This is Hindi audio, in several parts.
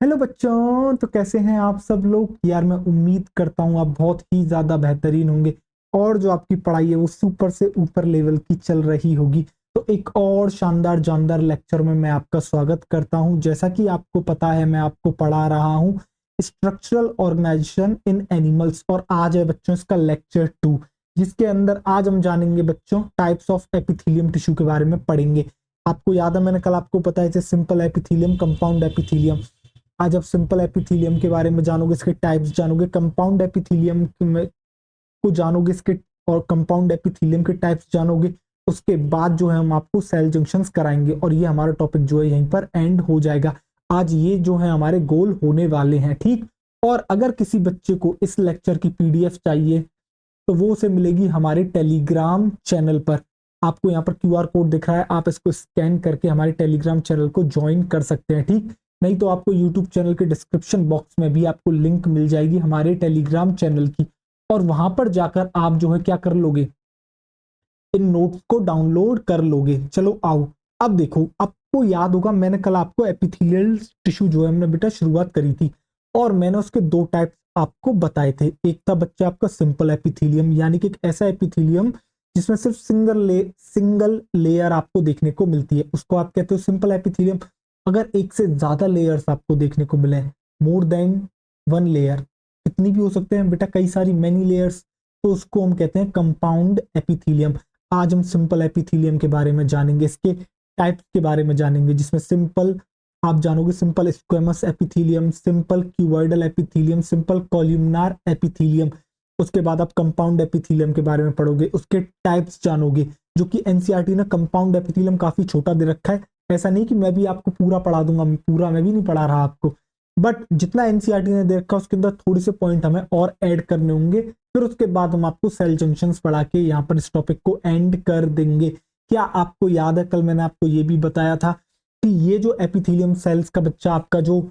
हेलो बच्चों, तो कैसे हैं आप सब लोग। यार मैं उम्मीद करता हूँ आप बहुत ही ज़्यादा बेहतरीन होंगे और जो आपकी पढ़ाई है वो सुपर से ऊपर लेवल की चल रही होगी। तो एक और शानदार जानदार लेक्चर में मैं आपका स्वागत करता हूँ। जैसा कि आपको पता है मैं आपको पढ़ा रहा हूँ स्ट्रक्चरल ऑर्गेनाइजेशन इन एनिमल्स और आज है बच्चों इसका लेक्चर 2, जिसके अंदर आज हम जानेंगे बच्चों टाइप्स ऑफ एपिथेलियम टिश्यू के बारे में पढ़ेंगे। आपको याद है मैंने कल आपको बताया थे सिंपल एपिथेलियम, कंपाउंड एपिथेलियम। आज आप सिंपल एपिथेलियम के बारे में जानोगे, इसके टाइप्स जानोगे, कंपाउंड एपिथेलियम में को जानोगे इसके और कंपाउंड एपिथेलियम के टाइप्स जानोगे। उसके बाद जो है हम आपको सेल जंक्शंस कराएंगे और ये हमारा टॉपिक जो है यहीं पर एंड हो जाएगा। आज ये जो है हमारे गोल होने वाले हैं, ठीक। और अगर किसी बच्चे को इस लेक्चर की पीडीएफ चाहिए तो वो उसे मिलेगी हमारे टेलीग्राम चैनल पर। आपको यहाँ पर क्यूआर कोड दिख रहा है, आप इसको स्कैन करके हमारे टेलीग्राम चैनल को ज्वाइन कर सकते हैं, ठीक। नहीं तो आपको यूट्यूब चैनल के डिस्क्रिप्शन बॉक्स में भी आपको लिंक मिल जाएगी हमारे टेलीग्राम चैनल की, और वहां पर जाकर आप जो है क्या कर लोगे, इन नोट्स को डाउनलोड कर लोगे। चलो आओ, अब देखो आपको याद होगा मैंने कल आपको एपिथेलियल टिश्यू जो है हमने बेटा शुरुआत करी थी और मैंने उसके दो टाइप्स आपको बताए थे। एक था बच्चा आपका सिंपल एपिथेलियम, यानी कि एक ऐसा एपिथेलियम जिसमें सिर्फ सिंगल लेयर आपको देखने को मिलती है, उसको आप कहते हो सिंपल एपिथेलियम। अगर एक से ज्यादा लेयर्स आपको देखने को मिले, मोर देन वन लेयर, कितनी भी हो सकते हैं बेटा, कई सारी मैनी लेयर्स, तो उसको हम कहते हैं कंपाउंड एपिथेलियम। आज हम सिंपल एपिथेलियम के बारे में जानेंगे, इसके टाइप्स के बारे में जानेंगे, जिसमें सिंपल आप जानोगे simple squamous epithelium, simple cuboidal epithelium, simple columnar epithelium. उसके बाद आप कंपाउंड एपिथेलियम के बारे में पढ़ोगे, उसके टाइप्स जानोगे, जो कि एनसीईआरटी ने कंपाउंड एपिथेलियम काफी छोटा दे रखा है। ऐसा नहीं कि मैं भी आपको पूरा पढ़ा दूंगा, पूरा मैं भी नहीं पढ़ा रहा आपको, बट जितना एनसीईआरटी ने दे रखा है उसके अंदर थोड़े से पॉइंट हमें और ऐड करने होंगे। फिर उसके बाद हम आपको सेल जंक्शंस पढ़ा के यहाँ पर इस टॉपिक को एंड कर देंगे। क्या आपको याद है कल मैंने आपको ये भी बताया था कि ये जो एपिथेलियम सेल्स का बच्चा आपका जो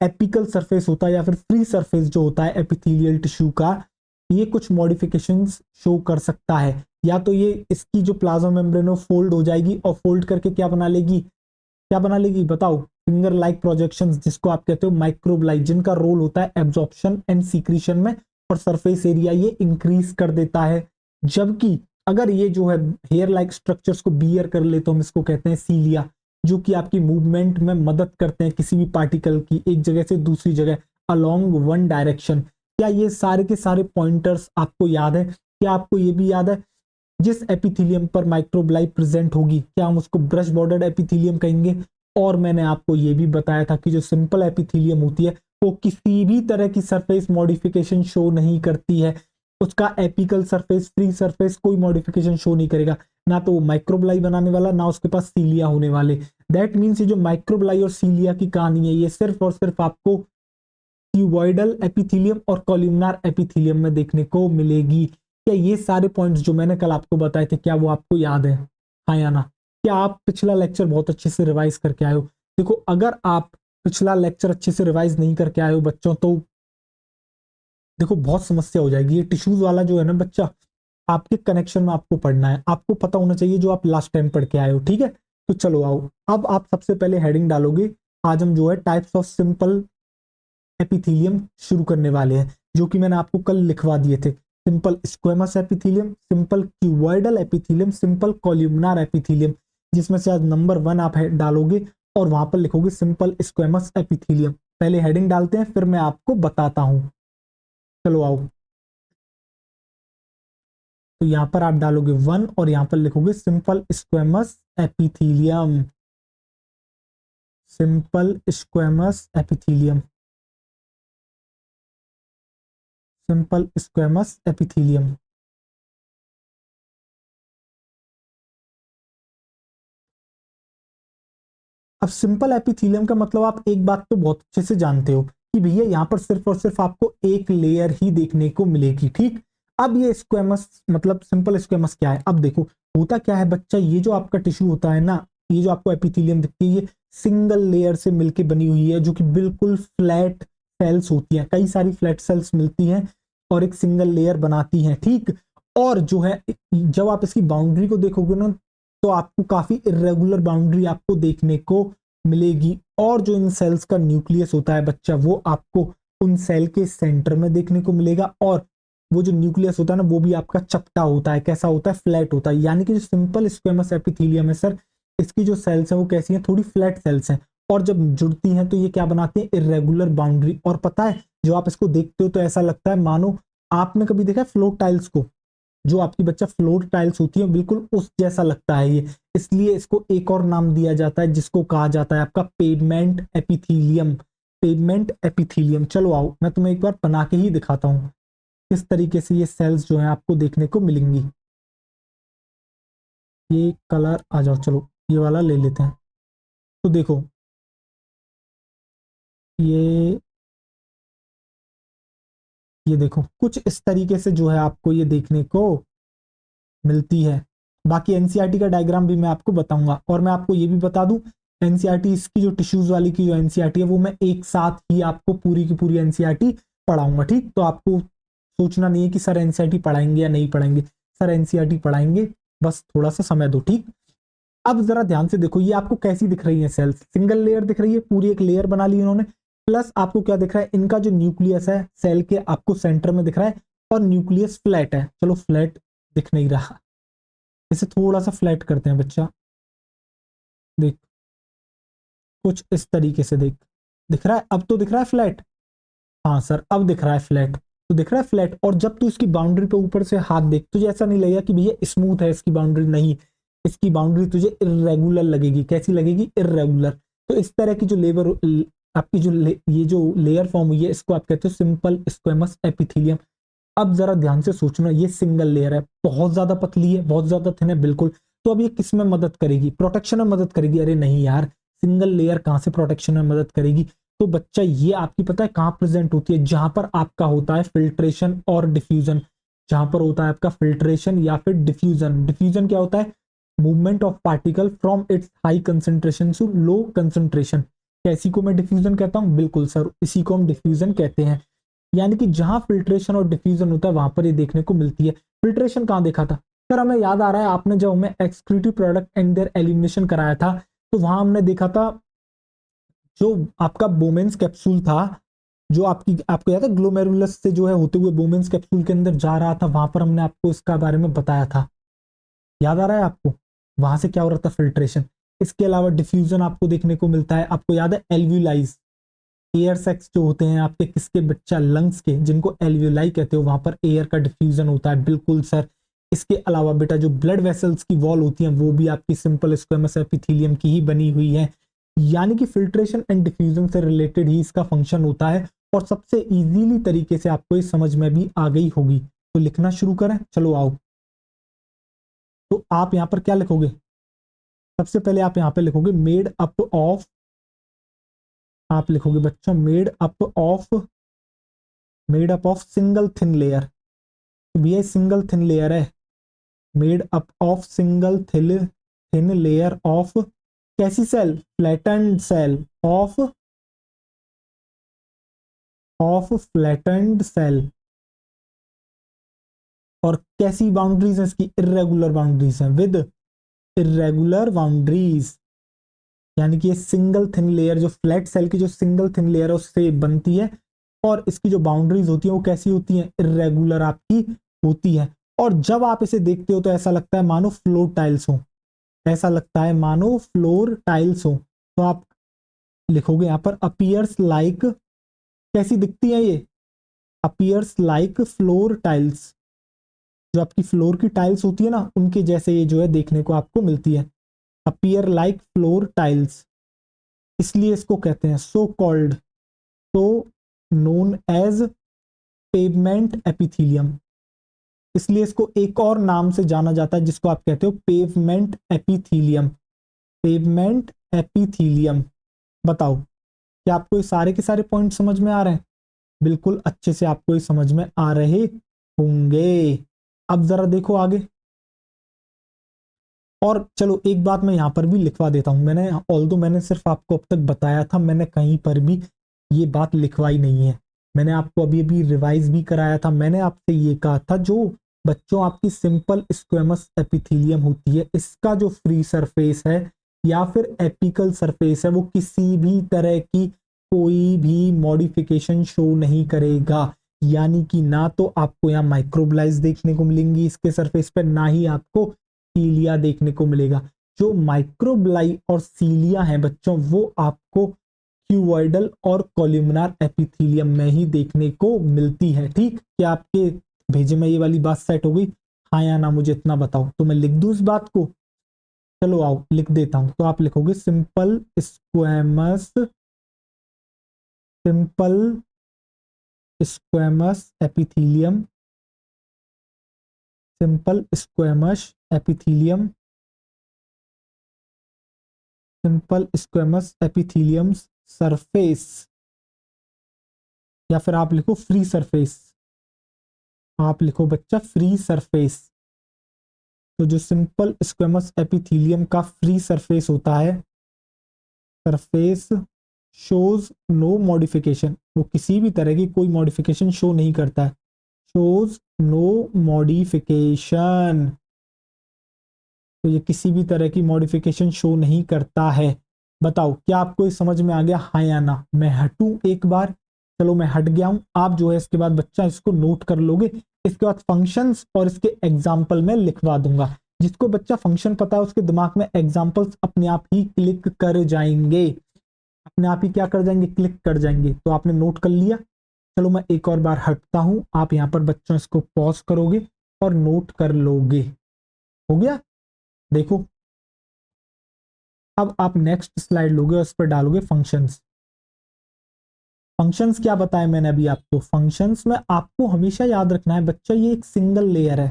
एपिकल सरफेस होता है या फिर फ्री सरफेस जो होता है एपिथेलियल टिश्यू का, ये कुछ मॉडिफिकेशंस शो कर सकता है। या तो ये इसकी जो प्लाज्मा मेम्ब्रेन है फोल्ड हो जाएगी और फोल्ड करके क्या बना लेगी, क्या बना लेगी बताओ, फिंगर लाइक प्रोजेक्शंस, जिसको आप कहते हो माइक्रोब्लाइट, जिनका रोल होता है एब्जॉर्प्शन एंड सीक्रेशन में, और सरफेस एरिया ये इंक्रीज कर देता है। जबकि अगर ये जो है हेयर लाइक स्ट्रक्चर्स को बियर कर ले तो हम इसको कहते हैं सीलिया, जो कि आपकी मूवमेंट में मदद करते हैं किसी भी पार्टिकल की एक जगह से दूसरी जगह अलोंग वन डायरेक्शन। क्या ये सारे के सारे पॉइंटर्स आपको याद है? क्या आपको ये भी याद है जिस एपिथेलियम पर माइक्रोब्लाई प्रेजेंट होगी क्या हम उसको ब्रश बॉर्डर्ड एपिथेलियम कहेंगे? और मैंने आपको ये भी बताया था कि जो सिंपल एपिथेलियम होती है वो किसी भी तरह की सरफेस मॉडिफिकेशन शो नहीं करती है। उसका एपिकल सरफेस, फ्री सरफेस कोई मॉडिफिकेशन शो नहीं करेगा, ना तो वो माइक्रोब्लाई बनाने वाला, ना उसके पास सीलिया होने वाले। दैट मीन्स ये जो माइक्रोब्लाई और सीलिया की कहानी है ये सिर्फ और सिर्फ आपको क्यूबॉइडल एपिथेलियम और कॉलमनार एपिथेलियम में देखने को मिलेगी। क्या ये सारे पॉइंट्स जो मैंने कल आपको बताए थे क्या वो आपको याद है? हाँ या ना? क्या आप पिछला लेक्चर बहुत अच्छे से रिवाइज करके आए हो? देखो अगर आप पिछला लेक्चर अच्छे से रिवाइज नहीं करके आए हो बच्चों, तो देखो बहुत समस्या हो जाएगी। ये टिश्यूज वाला जो है ना बच्चा, आपके कनेक्शन में आपको पढ़ना है, आपको पता होना चाहिए जो आप लास्ट टाइम पढ़ के आए हो, ठीक है। तो चलो आओ, अब आप सबसे पहले हेडिंग डालोगे। आज हम जो है टाइप्स ऑफ सिंपल एपिथेलियम शुरू करने वाले हैं, जो कि मैंने आपको कल लिखवा दिए थे। Simple squamous epithelium, simple cuboidal epithelium, simple columnar epithelium, जिसमें से आज नंबर 1 आप डालोगे और वहां पर लिखोगे सिंपल स्क्वेमस एपिथेलियम। पहले हेडिंग डालते हैं फिर मैं आपको बताता हूं। चलो आओ, तो यहां पर आप डालोगे 1 और यहां पर लिखोगे simple squamous epithelium, simple squamous epithelium, simple squamous epithelium. अब सिंपल एपिथेलियम का मतलब आप एक बात तो बहुत अच्छे से जानते हो कि भैया यहाँ पर सिर्फ और सिर्फ आपको एक लेयर ही देखने को मिलेगी, ठीक। अब ये स्क्वेमस मतलब सिंपल स्क्वेमस क्या है? अब देखो होता क्या है बच्चा, ये जो आपका टिश्यू होता है ना, ये जो आपको एपिथेलियम दिखती है ये सिंगल लेयर से मिलके बनी हुई है, जो कि बिल्कुल फ्लैट सेल्स होती हैं, कई सारी फ्लैट सेल्स मिलती हैं और एक सिंगल लेयर बनाती हैं, ठीक। और जो है जब आप इसकी बाउंड्री को देखोगे ना, तो आपको काफी इरेगुलर बाउंड्री आपको देखने को मिलेगी। और जो इन सेल्स का न्यूक्लियस होता है बच्चा, वो आपको उन सेल के सेंटर में देखने को मिलेगा। और वो जो न्यूक्लियस होता है ना, वो भी आपका चपटा होता है। कैसा होता है? फ्लैट होता है। यानी कि जो सिंपल स्क्वेमस एपिथेलियम है सर, इसकी जो सेल्स है वो कैसी हैं? थोड़ी फ्लैट सेल्स हैं। और जब जुड़ती हैं तो ये क्या बनाती हैं? Irregular boundary. और पता है, जो आप इसको देखते हो तो ऐसा लगता है मानो, आपने कभी देखा है फ्लोर टाइल्स को? जो आपकी बच्चा फ्लोर टाइल्स होती है, बिल्कुल उस जैसा लगता है ये। इसलिए इसको एक और नाम दिया जाता है, जिसको कहा जाता है आपका पेवमेंट एपिथीलियम। Pavement epithelium. चलो आओ, मैं तुम्हें एक बार बना के ही दिखाता हूं किस तरीके से ये सेल्स जो है आपको देखने को मिलेंगी। ये कलर आ जाओ, चलो ये वाला ले लेते हैं। तो देखो, ये ये देखो कुछ इस तरीके से जो है आपको ये देखने को मिलती है। बाकी एनसीईआरटी का डायग्राम भी मैं आपको बताऊंगा। और मैं आपको ये भी बता दूं, एनसीईआरटी इसकी जो टिश्यूज वाली की जो एनसीईआरटी है, वो मैं एक साथ ही आपको पूरी की पूरी एनसीईआरटी पढ़ाऊंगा। ठीक, तो आपको सोचना नहीं है कि सर एनसीईआरटी पढ़ाएंगे या नहीं पढ़ाएंगे। सर एनसीईआरटी पढ़ाएंगे, बस थोड़ा सा समय दो। ठीक, अब जरा ध्यान से देखो, ये आपको कैसी दिख रही है सेल्स? सिंगल लेयर दिख रही है, पूरी एक लेयर बना ली इन्होंने। प्लस आपको क्या दिख रहा है? इनका जो न्यूक्लियस है सेल के आपको सेंटर में दिख रहा है, और न्यूक्लियस फ्लैट है। चलो फ्लैट दिख नहीं रहा, इसे थोड़ा सा फ्लैट करते हैं बच्चा। देख, कुछ इस तरीके से देख, दिख रहा है? अब तो दिख रहा है फ्लैट। हाँ सर, अब दिख रहा है फ्लैट। तो दिख रहा है फ्लैट। और जब तू इसकी बाउंड्री पे ऊपर से हाथ देख, तुझे ऐसा नहीं लगेगा कि भैया स्मूथ है इसकी बाउंड्री, नहीं। इसकी बाउंड्री तुझे इरेगुलर लगेगी। कैसी लगेगी? इरेगुलर। तो इस तरह की जो आपकी ये जो लेयर फॉर्म हुई है, इसको आप कहते हो सिंपल स्क्वेमस एपिथेलियम। अब जरा ध्यान से सोचना, ये सिंगल लेयर है, बहुत ज्यादा पतली है, बहुत ज्यादा थिन है, बिल्कुल। तो अब ये किस में मदद करेगी? प्रोटेक्शन में मदद करेगी? अरे नहीं यार, सिंगल लेयर कहां से प्रोटेक्शन में मदद करेगी? तो बच्चा ये आपकी पता है कहां प्रेजेंट होती है? जहां पर आपका होता है फिल्ट्रेशन और डिफ्यूजन। जहां पर होता है आपका फिल्ट्रेशन या फिर डिफ्यूजन। डिफ्यूजन क्या होता है? Movement of particle from its high concentration to low concentration. कैसी को मैं डिफ्यूजन कहता हूं? बिल्कुल सर, इसी को हम डिफ्यूजन कहते हैं। यानी कि जहां फिल्ट्रेशन और डिफ्यूजन होता है, वहां पर ये देखने को मिलती है। फिल्ट्रेशन कहां देखा था सर? हमें याद आ रहा है, आपने जब हमें excretive product and there elimination कराया था, तो वहां हमने देखा था जो आपका बोमेंस कैप्सूल था, जो आपको याद है ग्लोमेरुलस से जो है होते हुए बोमेंस कैप्सूल के अंदर जा रहा था, वहां पर हमने आपको इसका बारे में बताया था। याद आ रहा है आपको? वहां से क्या हो रहा था? फिल्ट्रेशन। इसके अलावा डिफ्यूजन आपको देखने को मिलता है। आपको याद है एल्व्यूलाइज, एयर सैक्स जो होते हैं आपके किसके बच्चा? लंग्स के, जिनको एल्व्यूलाई कहते हो, वहां पर एयर का डिफ्यूजन होता है। बिल्कुल सर। इसके अलावा बेटा जो ब्लड वेसल्स की वॉल होती है, वो भी आपकी सिंपल स्क्वेमस एपिथेलियम की ही बनी हुई है। यानी कि फिल्ट्रेशन एंड डिफ्यूजन से रिलेटेड ही इसका फंक्शन होता है। और सबसे इजीली तरीके से आपको ये समझ में भी आ गई होगी। तो लिखना शुरू करें, चलो आओ। तो आप यहां पर क्या लिखोगे? सबसे पहले आप यहां पे लिखोगे मेड अप ऑफ, आप लिखोगे बच्चों made up of single thin layer. तो भैया सिंगल थिन लेयर है। Made up of single thin layer of कैसी cell? Flattened cell of flattened cell. और कैसी बाउंड्रीज है इसकी? इरेगुलर बाउंड्रीज हैं, विद इरेगुलर बाउंड्रीज। यानी कि ये सिंगल थिन लेयर, जो फ्लैट सेल की जो सिंगल थिन लेयर है उससे बनती है। और इसकी जो बाउंड्रीज होती है वो कैसी होती हैं? इरेगुलर आपकी होती है। और जब आप इसे देखते हो तो ऐसा लगता है मानो फ्लोर टाइल्स हो। ऐसा लगता है मानो फ्लोर टाइल्स हो। तो आप लिखोगे यहां पर अपीयर्स लाइक, कैसी दिखती है ये? Appears like floor tiles. जो आपकी फ्लोर की टाइल्स होती है ना, उनके जैसे ये जो है देखने को आपको मिलती है। अपीयर लाइक फ्लोर टाइल्स, इसलिए इसको कहते हैं सो कॉल्ड, तो नोन एज पेवमेंट एपिथेलियम। इसलिए इसको एक और नाम से जाना जाता है, जिसको आप कहते हो पेवमेंट एपिथेलियम। Pavement epithelium. बताओ, क्या आपको ये सारे के सारे पॉइंट समझ में आ रहे हैं? बिल्कुल अच्छे से आपको ये समझ में आ रहे होंगे। अब जरा देखो आगे। और चलो एक बात मैं यहां पर भी लिखवा देता हूं। मैंने सिर्फ आपको अब तक बताया था, मैंने कहीं पर भी ये बात लिखवाई नहीं है। मैंने आपको अभी अभी रिवाइज भी कराया था। मैंने आपसे ये कहा था, जो बच्चों आपकी सिंपल स्क्वेमस एपिथेलियम होती है, इसका जो फ्री सरफेस है या फिर एपिकल सरफेस है, वो किसी भी तरह की कोई भी मॉडिफिकेशन शो नहीं करेगा। यानी कि ना तो आपको यहाँ माइक्रोब्लाइज देखने को मिलेंगी इसके सरफेस पर, ना ही आपको सीलिया देखने को मिलेगा। जो माइक्रोब्लाई और सीलिया है बच्चों, वो आपको क्यूबॉइडल और कॉलमनार एपिथेलियम में ही देखने को मिलती है। ठीक, क्या आपके भेजे में ये वाली बात सेट हो गई? हाँ या ना, मुझे इतना बताओ। तो मैं लिख दूं इस बात को? चलो आओ लिख देता हूं। तो आप लिखोगे simple squamous, simple squamous epithelium, simple squamous epithelium, simple squamous epithelium surface, या फिर आप लिखो फ्री सरफेस। आप लिखो बच्चा फ्री सरफेस। तो जो सिंपल स्क्वेमस एपिथेलियम का फ्री सरफेस होता है, सरफेस शोज नो मॉडिफिकेशन, वो किसी भी तरह की कोई मॉडिफिकेशन शो नहीं करता है। शोज नो मॉडिफिकेशन, तो ये किसी भी तरह की मॉडिफिकेशन शो नहीं करता है। बताओ क्या आपको ये समझ में आ गया, हाँ या ना? मैं हटूं एक बार? चलो मैं हट गया हूं। आप जो है इसके बाद बच्चा इसको नोट कर लोगे। इसके बाद फंक्शंस और इसके एग्जाम्पल में लिखवा दूंगा। जिसको बच्चा फंक्शन पता है उसके दिमाग में एग्जाम्पल्स अपने आप ही क्लिक कर जाएंगे, अपने आप ही क्या कर जाएंगे, क्लिक कर जाएंगे। तो आपने नोट कर लिया। चलो मैं एक और बार हटता हूं। आप यहाँ पर बच्चों इसको पॉज करोगे और नोट कर लोगे। हो गया? देखो अब आप नेक्स्ट स्लाइड लोगे और उस पर डालोगे फंक्शंस। फंक्शंस क्या बताया मैंने अभी आपको? फंक्शंस में आपको हमेशा याद रखना है बच्चा, ये एक सिंगल लेयर है,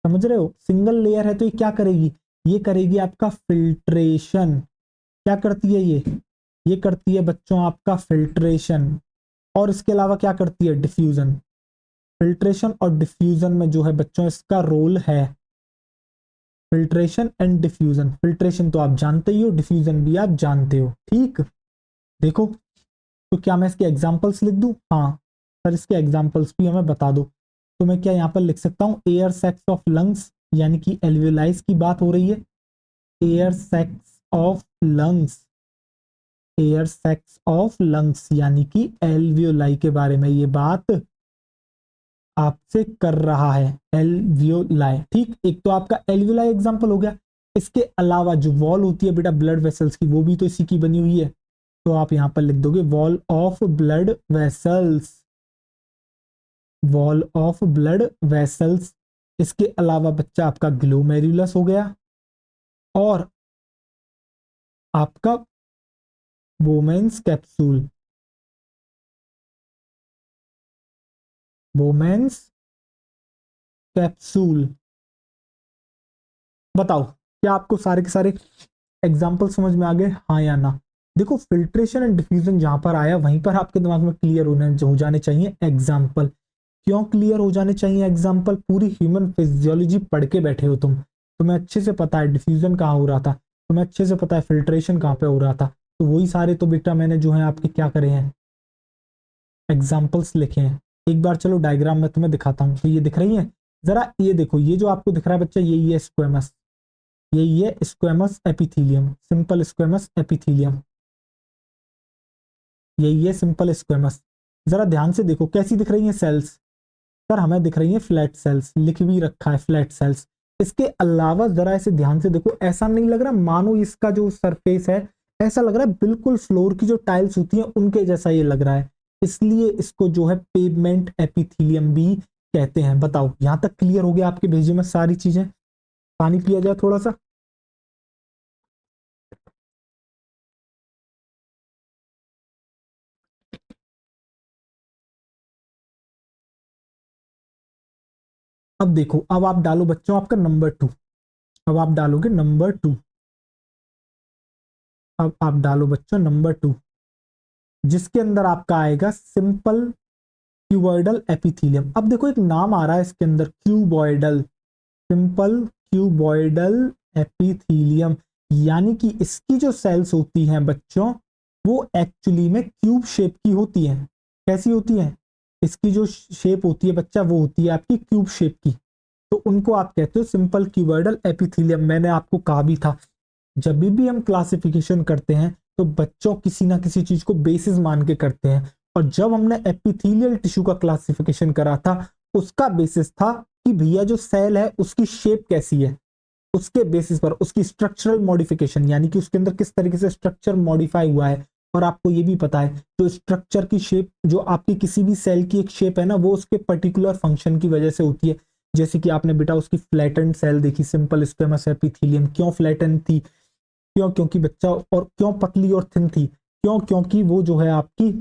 समझ रहे हो? सिंगल लेयर है तो ये क्या करेगी? ये करेगी आपका फिल्ट्रेशन। क्या करती है ये करती है बच्चों आपका फिल्ट्रेशन। और इसके अलावा क्या करती है? डिफ्यूजन। फिल्ट्रेशन और डिफ्यूजन में जो है बच्चों इसका रोल है, फिल्ट्रेशन एंड डिफ्यूजन। फिल्ट्रेशन तो आप जानते ही हो, डिफ्यूजन भी आप जानते हो। ठीक, देखो तो क्या मैं इसके एग्जांपल्स लिख दूं? हाँ सर, इसके एग्जांपल्स भी हमें बता दो। तो मैं क्या यहाँ पर लिख सकता हूँ? एयर सेक्स ऑफ लंग्स, यानी कि एल्वियोलाइज की बात हो रही है। Air sacs of lungs, air sacs of lungs यानी कि एल्वियोलाई के बारे में ये बात आपसे कर रहा है, एल्वियोलाई। ठीक, एक तो आपका एल्वियोलाई एग्जांपल हो गया। इसके अलावा जो वॉल होती है बेटा ब्लड वेसल्स की, वो भी तो इसी की बनी हुई है। तो आप यहां पर लिख दोगे wall of blood vessels, wall of blood vessels. इसके अलावा बच्चा आपका ग्लोमेरुलस हो गया, और आपका बोमेन्स कैप्सूल, बोमेन्स कैप्सूल। बताओ क्या आपको सारे के सारे एग्जाम्पल समझ में आ गए, हाँ या ना? देखो फिल्ट्रेशन एंड डिफ्यूजन जहां पर आया वहीं पर आपके दिमाग में क्लियर हो जाने चाहिए एग्जाम्पल। क्यों क्लियर हो जाने चाहिए एग्जाम्पल? पूरी ह्यूमन फिजियोलॉजी पढ़ के बैठे हो तुम, तुम्हें अच्छे से पता है डिफ्यूजन कहाँ हो रहा था, तुम्हें अच्छे से पता है फिल्ट्रेशन कहाँ पे हो रहा था। तो वही सारे तो बेटा मैंने जो है आपके क्या करे हैं, एग्जाम्पल्स लिखे हैं। एक बार चलो डायग्राम में तुम्हें दिखाता हूँ। तो ये दिख रही है, जरा ये देखो, ये जो आपको दिख रहा है बच्चा, यही है स्क्वेमस, यही है squamous epithelium, simple squamous epithelium, यही है सिंपल स्क्वेमस। जरा ध्यान से देखो कैसी दिख रही है सेल्स। सर हमें दिख रही है फ्लैट सेल्स, लिख भी रखा है फ्लैट सेल्स। इसके अलावा जरा ऐसे ध्यान से देखो, ऐसा नहीं लग रहा मानो इसका जो सरफेस है, ऐसा लग रहा है बिल्कुल फ्लोर की जो टाइल्स होती हैं उनके जैसा ये लग रहा है। इसलिए इसको जो है पेवमेंट एपिथेलियम भी कहते हैं। बताओ यहां तक क्लियर हो गया आपके भेजे में सारी चीजें? पानी पिया जाए थोड़ा सा। अब देखो, अब आप डालो बच्चों आपका नंबर 2। अब आप डालोगे नंबर 2। अब आप डालो बच्चों नंबर 2, जिसके अंदर आपका आएगा सिंपल क्यूबॉइडल एपिथेलियम। अब देखो एक नाम आ रहा है इसके अंदर, क्यूबॉइडल, सिंपल क्यूबॉइडल एपिथेलियम। यानी कि इसकी जो सेल्स होती हैं बच्चों, वो एक्चुअली में क्यूब शेप की होती हैं। कैसी होती हैं? इसकी जो शेप होती है बच्चा, वो होती है आपकी क्यूब शेप की। तो उनको आप कहते हो सिंपल क्यूबॉइडल एपिथेलियम। मैंने आपको कहा भी था जब भी हम क्लासिफिकेशन करते हैं तो बच्चों किसी ना किसी चीज को बेसिस मान के करते हैं, और जब हमने एपिथेलियल टिश्यू का क्लासिफिकेशन करा था उसका बेसिस था कि भैया जो सेल है उसकी शेप कैसी है, उसके बेसिस पर उसकी स्ट्रक्चरल मॉडिफिकेशन, यानी कि उसके अंदर किस तरीके से स्ट्रक्चर मॉडिफाई हुआ है। और आपको ये भी पता है जो स्ट्रक्चर की शेप, जो आपकी किसी भी सेल की एक शेप है ना, वो उसके पर्टिकुलर फंक्शन की वजह से होती है। जैसे कि आपने बेटा उसकी फ्लैटेंड सेल देखी, सिंपल स्क्वेमस एपिथेलियम, क्यों फ्लैटेंड थी? क्यों? क्योंकि बच्चा, और क्यों पतली और थिन थी? क्यों? क्योंकि वो जो है आपकी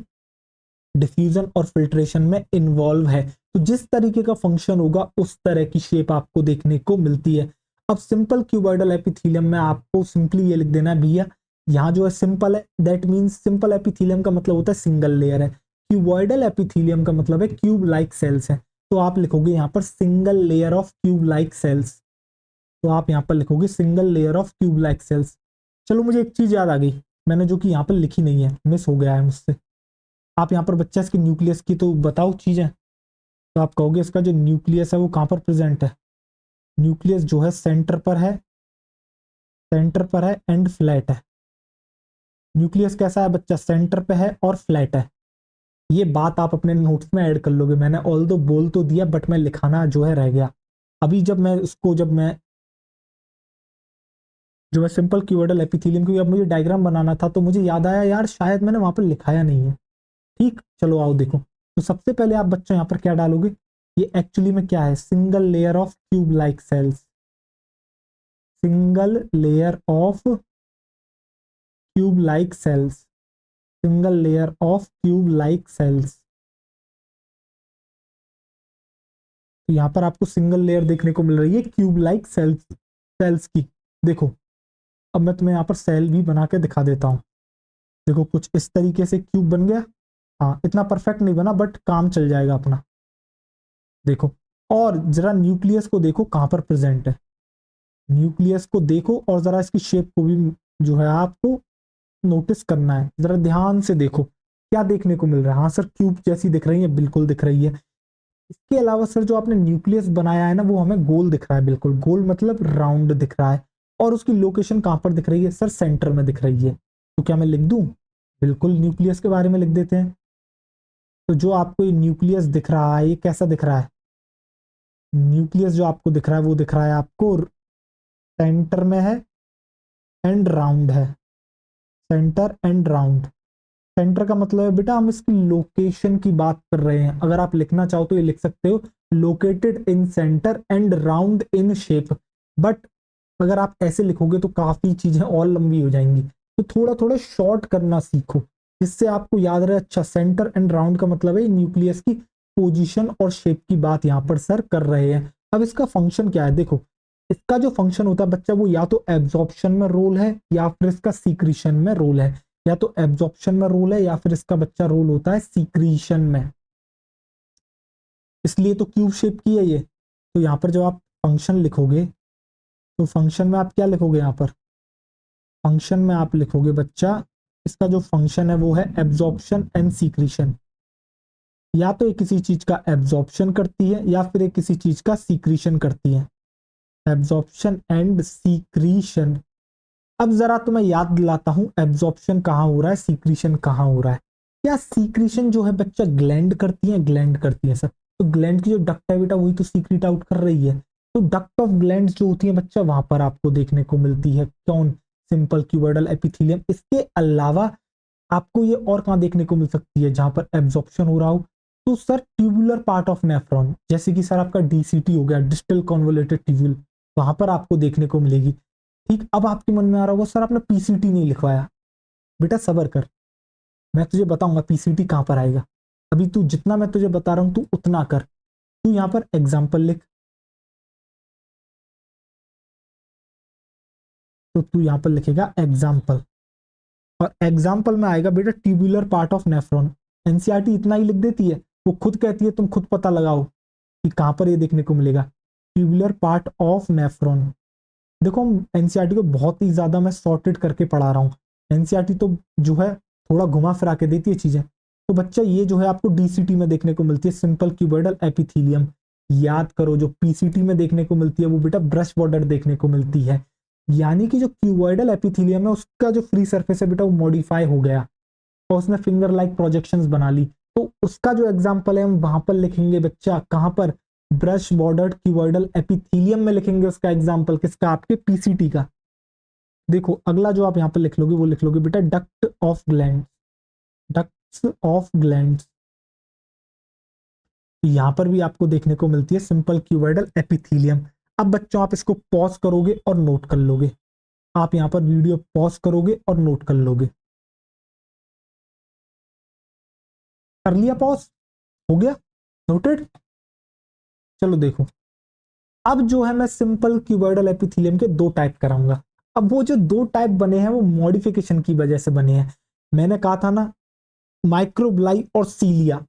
डिफ्यूजन और फिल्ट्रेशन में इन्वॉल्व है। तो जिस तरीके का फंक्शन होगा उस तरह की शेप आपको देखने को मिलती है। अब सिंपल क्यूबॉइडल एपिथेलियम में आपको सिंपली ये लिख देना है भैया, यहाँ जो है सिंपल है, दैट मीन्स सिंपल एपिथेलियम का मतलब होता है सिंगल लेयर है। क्यूबॉइडल एपिथेलियम का मतलब है क्यूब लाइक सेल्स है। तो आप लिखोगे यहाँ पर single layer of cube like cells. तो आप यहाँ पर लिखोगे single layer of cube like cells. चलो मुझे एक चीज याद आ गई, मैंने जो कि यहाँ पर लिखी नहीं है, मिस हो गया है मुझसे। आप यहाँ पर बच्चा इसके न्यूक्लियस की तो बताओ चीजें। तो आप कहोगे इसका जो न्यूक्लियस है वो कहाँ पर प्रेजेंट है? न्यूक्लियस जो है सेंटर पर है, सेंटर पर है एंड फ्लैट है। न्यूक्लियस कैसा है बच्चा? सेंटर पे है और फ्लैट है। ये बात आप अपने नोट्स में ऐड कर लोगे। मैंने ऑल दो बोल तो दिया बट मैं लिखाना जो है रह गया। अभी जब मैं उसको जो मैं सिंपल क्यूबॉइडल एपिथेलियम की अब मुझे डायग्राम बनाना था तो मुझे याद आया यार शायद मैंने वहां पर लिखाया नहीं है। ठीक, चलो आओ देखो। तो सबसे पहले आप बच्चों यहाँ पर क्या डालोगे? ये एक्चुअली में क्या है? Single layer of cube like cells, single layer of cube like cells, single layer of cube like cells. तो यहाँ पर आपको सिंगल लेयर देखने को मिल रही है क्यूब लाइक सेल्स, सेल्स की। देखो अब मैं तुम्हें यहाँ पर सेल भी बना के दिखा देता हूँ। देखो कुछ इस तरीके से क्यूब बन गया। हाँ इतना परफेक्ट नहीं बना बट काम चल जाएगा अपना। देखो, और जरा न्यूक्लियस को देखो कहाँ पर प्रेजेंट है। न्यूक्लियस को देखो और जरा इसकी शेप को भी जो है आपको नोटिस करना है। जरा ध्यान से देखो क्या देखने को मिल रहा है। हाँ सर क्यूब जैसी दिख रही है, बिल्कुल दिख रही है। इसके अलावा सर जो आपने न्यूक्लियस बनाया है ना वो हमें गोल दिख रहा है, बिल्कुल गोल मतलब राउंड दिख रहा है। और उसकी लोकेशन कहाँ पर दिख रही है? सर सेंटर में दिख रही है। तो क्या मैं लिख दूं? बिल्कुल न्यूक्लियस के बारे में लिख देते हैं। तो जो आपको ये न्यूक्लियस दिख रहा है ये कैसा दिख रहा है? न्यूक्लियस जो आपको दिख रहा है वो दिख रहा है आपको सेंटर में है एंड राउंड है, सेंटर एंड राउंड। सेंटर का मतलब है बेटा हम इसकी लोकेशन की बात कर रहे हैं। अगर आप लिखना चाहो तो ये लिख सकते हो located in centre and round in shape. But अगर आप ऐसे लिखोगे तो काफी चीजें और लंबी हो जाएंगी। तो थोड़ा थोड़ा शॉर्ट करना सीखो जिससे आपको याद रहे। अच्छा सेंटर एंड राउंड का मतलब है न्यूक्लियस की पोजीशन और शेप की बात यहाँ पर सर कर रहे हैं। अब इसका फंक्शन क्या है? देखो इसका जो फंक्शन होता है बच्चा वो या तो एब्जॉर्प्शन में रोल है या फिर इसका सीक्रीशन में रोल है। या तो एब्जॉर्प्शन में रोल है या फिर इसका बच्चा रोल होता है सीक्रीशन में। इसलिए तो क्यूब शेप की है ये। तो यहाँ पर जब आप फंक्शन लिखोगे तो फंक्शन में आप क्या लिखोगे? यहाँ पर फंक्शन में आप लिखोगे बच्चा इसका जो फंक्शन है वो है एब्जॉर्प्शन एंड सीक्रीशन। या तो ये किसी चीज का एब्जॉर्प्शन करती है या फिर ये किसी चीज का सीक्रीशन करती है। Absorption and secretion. अब जरा तुम्हें याद दिलाता हूं एब्जॉर्प्शन कहाँ हो रहा है, सीक्रीशन कहाँ हो रहा है। क्या सीक्रीशन जो है बच्चा ग्लैंड करती है? ग्लैंड करती है सर। तो ग्लैंड की जो डक्ट है बेटा वही तो सीक्रेट आउट कर रही है। तो डक्ट ऑफ ग्लैंड जो होती है बच्चा वहां पर आपको देखने को मिलती है। कौन? Simple cuboidal epithelium. इसके अलावा आपको ये और कहाँ देखने को मिल सकती है जहां पर एब्जॉर्प्शन हो रहा हो? तो sir tubular part of nephron, जैसे कि सर आपका डीसीटी हो गया, डिस्टल कॉन्वोल्यूटेड ट्यूब्यूल, वहां पर आपको देखने को मिलेगी। ठीक, अब आपके मन में आ रहा होगा सर आपने पीसीटी नहीं लिखवाया। बेटा सबर कर, मैं तुझे बताऊंगा पीसीटी कहां पर आएगा। अभी तू जितना मैं तुझे बता रहा हूं तू उतना कर। तू यहां पर एग्जाम्पल लिख। तो तू यहां पर लिखेगा एग्जाम्पल, और एग्जाम्पल में आएगा बेटा tubular part of nephron. NCERT इतना ही लिख देती है, वो खुद कहती है तुम खुद पता लगाओ कि कहां पर ये देखने को मिलेगा। Tubular part of nephron. देखो एनसीईआरटी को बहुत ही ज्यादा मैं सॉर्टेड करके पढ़ा रहा हूँ। एनसीईआरटी तो जो है थोड़ा घुमा फिरा के देती है चीजें। तो बच्चा ये जो है आपको डीसीटी में देखने को मिलती है, सिंपल क्यूबॉइडल एपिथेलियम। याद करो जो पीसीटी में देखने को मिलती है वो बेटा ब्रश बॉर्डर देखने को मिलती है। यानी कि जो क्यूबॉइडल एपिथेलियम है उसका जो फ्री सरफेस है बेटा वो मॉडिफाई हो गया और उसने फिंगर लाइक प्रोजेक्शंस बना ली। तो उसका जो एग्जांपल है हम वहां पर लिखेंगे बच्चा, कहां पर, ब्रश बॉर्डर्ड क्यूबॉइडल एपिथेलियम में लिखेंगे उसका एग्जांपल, किसका, आपके पीसीटी का। देखो अगला जो आप यहाँ पर लिख लोगे वो लिख लोगे बेटा duct of gland, ducts of gland. यहां पर भी आपको देखने को मिलती है सिंपल क्यूबॉइडल एपिथेलियम। अब बच्चों आप इसको पॉज करोगे और नोट कर लोगे, आप यहां पर वीडियो पॉज करोगे और नोट कर लोगे। कर लिया पॉज, हो गया नोटेड। चलो देखो, अब जो है मैं सिंपल क्यूबॉइडल एपिथेलियम के दो टाइप कराऊंगा। अब वो जो दो टाइप बने हैं वो मॉडिफिकेशन की वजह से बने हैं। मैंने कहा था ना माइक्रोब्लाई और सीलिया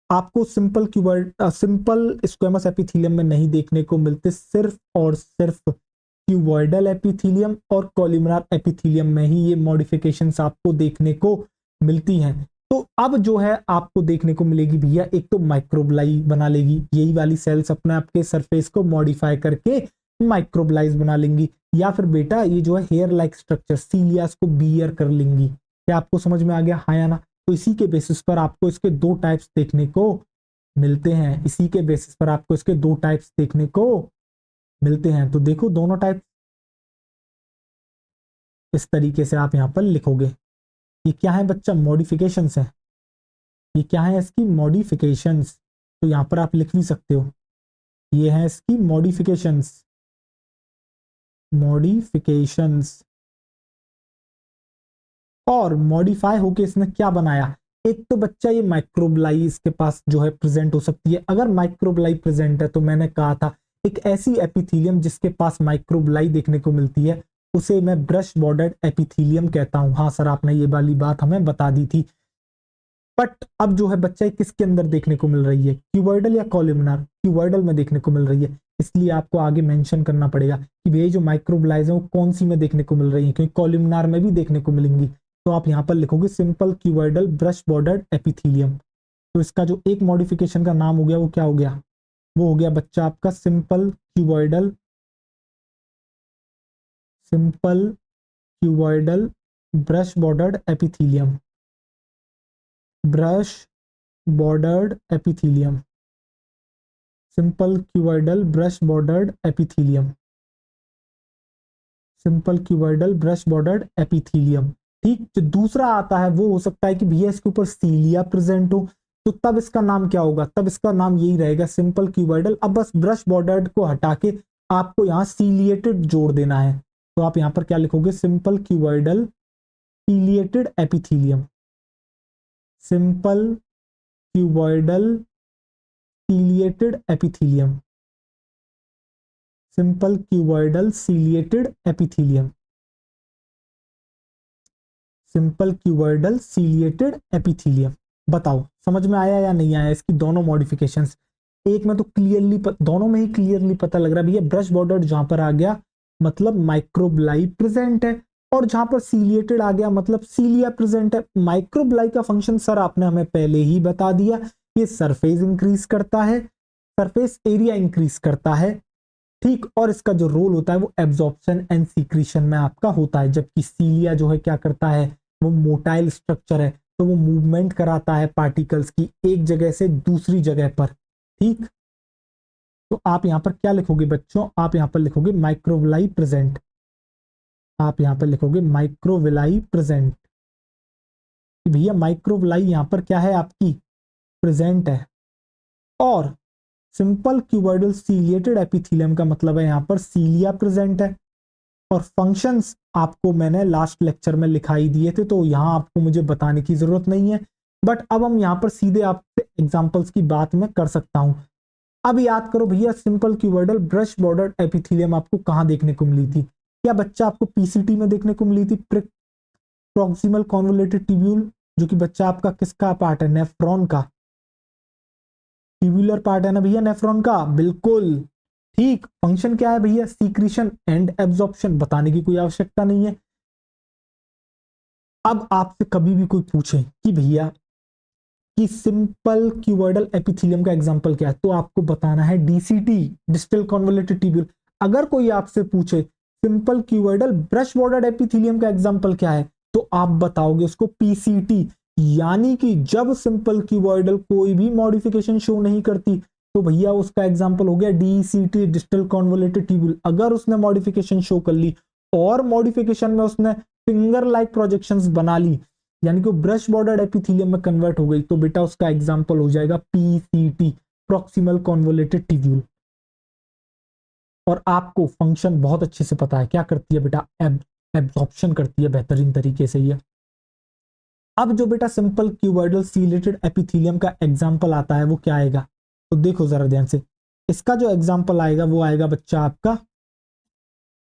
आपको simple cuboid simple squamous epithelium में नहीं देखने को मिलते, सिर्फ और सिर्फ क्यूबॉइडल एपिथेलियम और कॉलमनार एपिथेलियम में ही ये मॉडिफिकेशंस आपको देखने को मिलती हैं। तो अब जो है आपको देखने को मिलेगी भैया, एक तो माइक्रोब्लाई बना लेगी, यही वाली सेल्स अपने आपके सरफेस को मॉडिफाई करके माइक्रोब्लाइज बना लेंगी, या फिर बेटा ये जो है हेयर लाइक स्ट्रक्चर सीलियास को बियर कर लेंगी। क्या आपको समझ में आ गया, हाँ या ना? तो इसी के बेसिस पर आपको इसके दो टाइप्स देखने को मिलते हैं, इसी के बेसिस पर आपको इसके दो टाइप्स देखने को मिलते हैं। तो देखो दोनों टाइप इस तरीके से आप यहां पर लिखोगे। ये क्या है बच्चा, मॉडिफिकेशंस है, ये क्या है इसकी मॉडिफिकेशंस। तो यहां पर आप लिख भी सकते हो, ये है इसकी मॉडिफिकेशंस, मॉडिफिकेशंस। और मॉडिफाई होके इसने क्या बनाया, एक तो बच्चा ये माइक्रोब्लाई इसके पास जो है प्रेजेंट हो सकती है। अगर माइक्रोब्लाई प्रेजेंट है तो मैंने कहा था एक ऐसी एपिथेलियम जिसके पास माइक्रोब्लाई देखने को मिलती है उसे मैं ब्रश बॉर्डर्ड एपिथेलियम कहता हूं। हाँ सर आपने ये वाली बात हमें बता दी थी। बट अब जो है बच्चा किसके अंदर देखने को मिल रही है, क्यूबॉइडल या कॉलमनार, क्यूबॉइडल में देखने को मिल रही है। इसलिए आपको आगे मेंशन करना पड़ेगा कि भैया जो माइक्रोब्लाइज है वो कौन सी में देखने को मिल रही है, क्योंकि कॉलमनार में भी देखने को मिलेंगी। तो आप यहाँ पर लिखोगे simple cuboidal brush bordered epithelium. तो इसका जो एक मॉडिफिकेशन का नाम हो गया वो क्या हो गया, वो हो गया बच्चा आपका simple cuboidal, simple cuboidal brush bordered epithelium, brush bordered epithelium, simple cuboidal brush bordered epithelium, simple cuboidal brush bordered epithelium. ठीक, जो दूसरा आता है वो हो सकता है कि भैया इसके ऊपर सीलिया प्रेजेंट हो, तो तब इसका नाम क्या होगा, तब इसका नाम यही रहेगा सिंपल क्यूबॉइडल। अब बस ब्रश बॉर्डर्ड को हटा के आपको यहाँ सीलिएटेड जोड़ देना है। तो आप यहाँ पर क्या लिखोगे, simple cuboidal ciliated epithelium, simple cuboidal ciliated epithelium, simple cuboidal ciliated epithelium, simple cuboidal ciliated epithelium. बताओ समझ में आया या नहीं आया इसकी दोनों मॉडिफिकेशंस। एक में तो क्लियरली दोनों में ही क्लियरली पता लग रहा है भैया ब्रश बॉर्डर जहां पर आ गया मतलब माइक्रोब्लाई प्रेजेंट है, और जहां पर सीलिएटेड आ गया मतलब सीलिया प्रेजेंट है। माइक्रोब्लाई का फंक्शन सर आपने हमें पहले ही बता दिया, ये सरफेस इंक्रीज करता है, सरफेस एरिया इंक्रीज करता है, ठीक, और इसका जो रोल होता है वो एब्जॉर्प्शन एंड सीक्रीशन में आपका होता है। जबकि सीलिया जो है क्या करता है, वो मोटाइल स्ट्रक्चर है, तो वो मूवमेंट कराता है पार्टिकल्स की एक जगह से दूसरी जगह पर। ठीक, तो आप यहां पर क्या लिखोगे बच्चों, आप यहां पर लिखोगे माइक्रोविलाई प्रेजेंट, आप यहां पर लिखोगे माइक्रोविलाई प्रेजेंट। भैया माइक्रोविलाई यहां पर क्या है आपकी प्रेजेंट है। और सिंपल क्यूबॉइडल सीलिएटेड एपिथेलियम का मतलब है यहां पर सीलिया प्रेजेंट है। और फंक्शंस आपको मैंने लास्ट लेक्चर में लिखाई दिए थे, तो यहां आपको मुझे बताने की जरूरत नहीं है। बट अब हम यहां पर सीधे आपसे एग्जांपल्स की बात मैं कर सकता हूं। अब याद करो भैया simple cuboidal brush bordered epithelium आपको कहां देखने को मिली थी, क्या बच्चा आपको पीसीटी में देखने को मिली थी, प्रॉक्सिमल कॉन्वोल्यूटेड ट्यूब्यूल, जो कि बच्चा आपका किसका पार्ट है, नेफ्रॉन का, ट्यूबुलर पार्ट है ना भैया नेफ्रॉन का, बिल्कुल ठीक। फंक्शन क्या है भैया, सीक्रीशन एंड एब्जॉर्प्शन, बताने की कोई आवश्यकता नहीं है। अब आपसे कभी भी कोई पूछे कि भैया कि सिंपल क्यूबॉइडल एपिथेलियम का एग्जांपल क्या है, तो आपको बताना है डीसीटी, डिस्टल कन्वोल्यूटेड ट्यूब्यूल। अगर कोई आपसे पूछे simple cuboidal brush border epithelium का एग्जांपल क्या है, तो आप बताओगे उसको पीसीटी, यानी कि जब सिंपल क्यूबॉइडल कोई भी मॉडिफिकेशन शो नहीं करती तो भैया उसका एग्जांपल हो गया डीसीटी, डिस्टल कॉन्वोलेटेड ट्यूब्यूल। अगर उसने मॉडिफिकेशन शो कर ली और मॉडिफिकेशन में उसने फिंगर लाइक प्रोजेक्शंस बना ली, यानी कि ब्रश बॉर्डर एपिथेलियम में कन्वर्ट हो गई, तो बेटा उसका एग्जांपल हो जाएगा पीसीटी, प्रॉक्सिमल कॉन्वोलेटेड ट्यूब्यूल। और आपको फंक्शन बहुत अच्छे से पता है, क्या करती है बेटा, एब्जॉर्प्शन करती है बेहतरीन तरीके से ये। अब जो बेटा सिंपल क्यूबॉइडल सीलेटेड एपिथेलियम का एग्जांपल आता है वो क्या आएगा, तो देखो जरा ध्यान से, इसका जो एग्जांपल आएगा वो आएगा बच्चा आपका,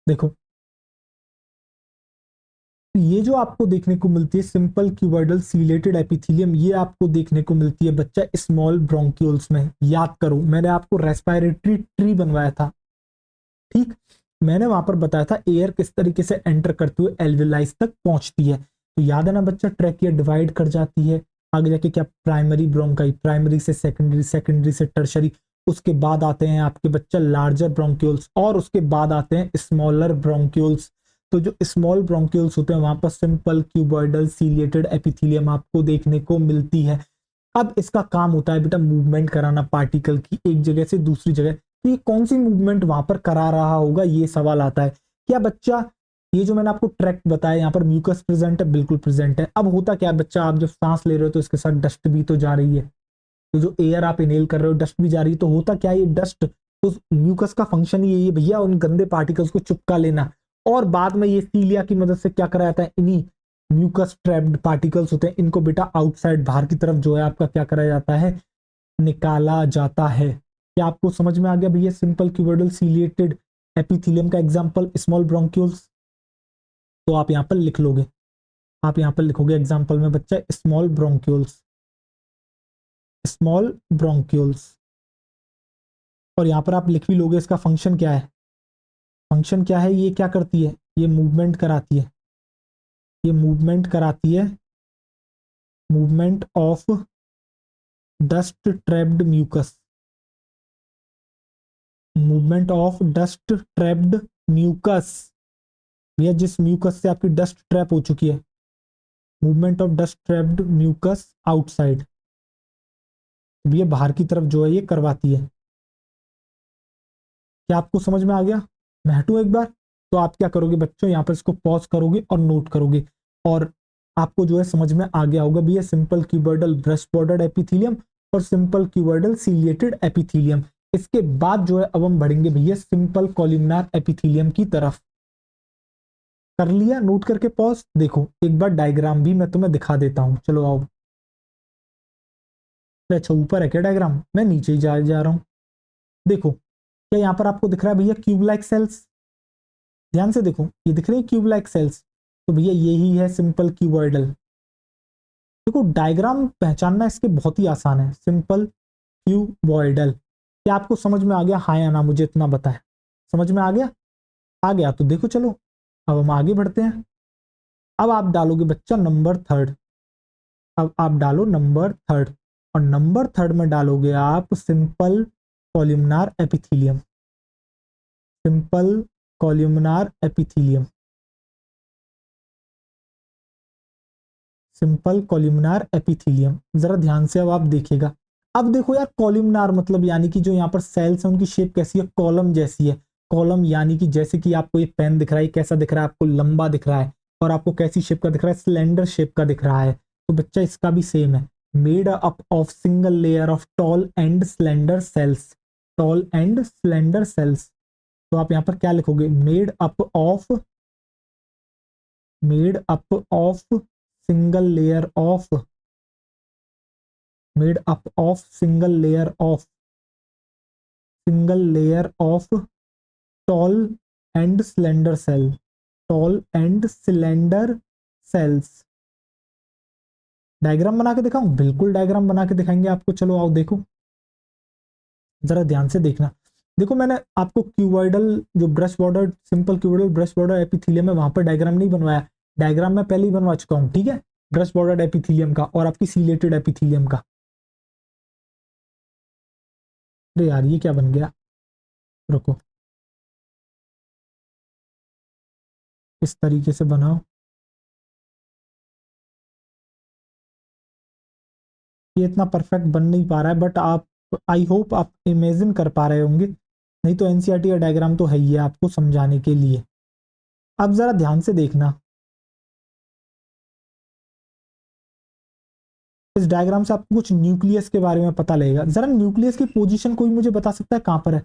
देखो ये जो आपको देखने को मिलती है सिंपल क्यूबॉइडल सीलेटेड एपिथेलियम, ये आपको देखने को मिलती है बच्चा स्मॉल ब्रोंक्यूल्स में। याद करो मैंने आपको रेस्पिरेटरी ट्री बनवाया था, ठीक, मैंने वहां पर बताया था एयर किस तरीके से एंटर करते हुए एल्विलाइज तक पहुंचती है। तो याद है ना बच्चा, ट्रैकिया डिवाइड कर जाती है, आगे जाके क्या प्राइमरी ब्रोंकाई, प्राइमरी से सेकेंडरी, सेकेंडरी से टर्शरी, उसके बाद आते हैं आपके बच्चा लार्जर ब्रोंक्यूल्स, और उसके बाद आते हैं स्मॉलर ब्रोंक्यूल्स। तो जो स्मॉल ब्रोंक्यूल्स होते हैं वहां पर सिंपल क्यूबॉइडल सीलिएटेड एपिथेलियम आपको देखने को मिलती है। अब इसका काम होता है बेटा मूवमेंट कराना पार्टिकल की एक जगह से दूसरी जगह। तो ये कौन सी मूवमेंट वहां पर करा रहा होगा, ये सवाल आता है। क्या बच्चा ये जो मैंने आपको ट्रैक बताया यहाँ पर म्यूकस प्रेजेंट है, बिल्कुल प्रेजेंट है। अब होता क्या है बच्चा, आप जब सांस ले रहे हो तो इसके साथ डस्ट भी तो जा रही है, तो जो एयर आप इनहेल कर रहे हो डस्ट भी जा रही है, तो होता क्या है, ये डस्ट, उस म्यूकस का फंक्शन ही यही है भैया, उन गंदे पार्टिकल्स को चिपका लेना, और बाद में ये सीलिया की मदद से क्या करा जाता है, इन्हीं म्यूकस ट्रैप्ड पार्टिकल्स होते हैं इनको बेटा आउटसाइड बाहर की तरफ जो है आपका क्या करा जाता है, निकाला जाता है। क्या आपको समझ में आ गया भैया सिंपल क्यूबॉइडल सीलिएटेड एपिथेलियम का एग्जांपल स्मॉल ब्रोंक्यूल्स। तो आप यहां पर लिख लोगे, आप यहां पर लिखोगे एग्जांपल में बच्चा स्मॉल ब्रोंक्यूल्स, स्मॉल ब्रोंक्यूल्स, और यहां पर आप लिख भी लोगे इसका फंक्शन क्या है, फंक्शन क्या है, ये क्या करती है, ये मूवमेंट कराती है, ये मूवमेंट कराती है, movement of dust trapped mucus, movement of dust trapped mucus, भैया जिस म्यूकस से आपकी डस्ट ट्रैप हो चुकी है, movement of dust trapped mucus outside, भैया बाहर की तरफ जो है ये करवाती है। क्या आपको समझ में आ गया, मैं हटूं एक बार, तो आप क्या करोगे बच्चों, यहाँ पर इसको पॉज करोगे और नोट करोगे, और आपको जो है समझ में आ गया होगा भैया simple cuboidal brush border epithelium और सिंपल क्यूबॉइडल सीलिएटेड एपिथेलियम। इसके बाद जो है अब हम बढ़ेंगे भैया सिंपल कॉलमनार एपिथेलियम की तरफ। कर लिया नोट करके पॉज, देखो एक बार डायग्राम भी मैं तुम्हें दिखा देता हूं, चलो आओ। अच्छा ऊपर है क्या डायग्राम, मैं नीचे ही जा रहा हूं। देखो क्या यहाँ पर आपको दिख रहा है भैया क्यूब लाइक सेल्स, ध्यान से देखो ये दिख रही है क्यूब लाइक सेल्स, तो भैया यही है सिंपल क्यूबॉइडल। देखो डायग्राम पहचानना इसके बहुत ही आसान है, सिंपल क्यूबॉइडल। क्या आपको समझ में आ गया, हाँ या ना, मुझे इतना बताए, समझ में आ गया, आ गया तो देखो चलो अब हम आगे बढ़ते हैं। अब आप डालोगे बच्चा नंबर थर्ड, अब आप डालो नंबर थर्ड, और नंबर थर्ड में डालोगे आप simple columnar epithelium, simple columnar epithelium, simple columnar epithelium. जरा ध्यान से अब आप देखिएगा, अब देखो यार कॉलमनार मतलब यानी कि जो यहाँ पर सेल्स है उनकी शेप कैसी है, कॉलम जैसी है। कॉलम यानी कि जैसे कि आपको ये पेन दिख रहा है, कैसा दिख रहा है आपको, लंबा दिख रहा है, और आपको कैसी शेप का दिख रहा है, स्लेंडर शेप का दिख रहा है। तो बच्चा इसका भी सेम है, made up of single layer of tall and slender cells, tall and slender cells. तो आप यहाँ पर क्या लिखोगे, made up of single layer of, made up of single layer of tall and slender cell, tall and slender cells. Diagram बना के दिखाऊं, बिल्कुल डायग्राम बना के दिखाएंगे आपको, चलो आओ देखो, जरा ध्यान से देखना। देखो मैंने आपको क्यूबॉइडल जो brush border simple cuboidal brush border epithelium है वहां पर डायग्राम नहीं बनवाया, डायग्राम मैं पहले ही बनवा चुका हूं, ठीक है, ब्रश बॉर्डर एपिथेलियम का और आपकी सीलेटेड एपिथेलियम का। अरे यार ये क्या बन गया, रुको, इस तरीके से बनाओ। ये इतना परफेक्ट बन नहीं पा रहा है, बट आप, आई होप आप इमेजिन कर पा रहे होंगे, नहीं तो एनसीईआरटी का डायग्राम तो है ही है आपको समझाने के लिए। अब जरा ध्यान से देखना, इस डायग्राम से आपको कुछ न्यूक्लियस के बारे में पता लगेगा। जरा न्यूक्लियस की पोजीशन कोई मुझे बता सकता है कहां पर है?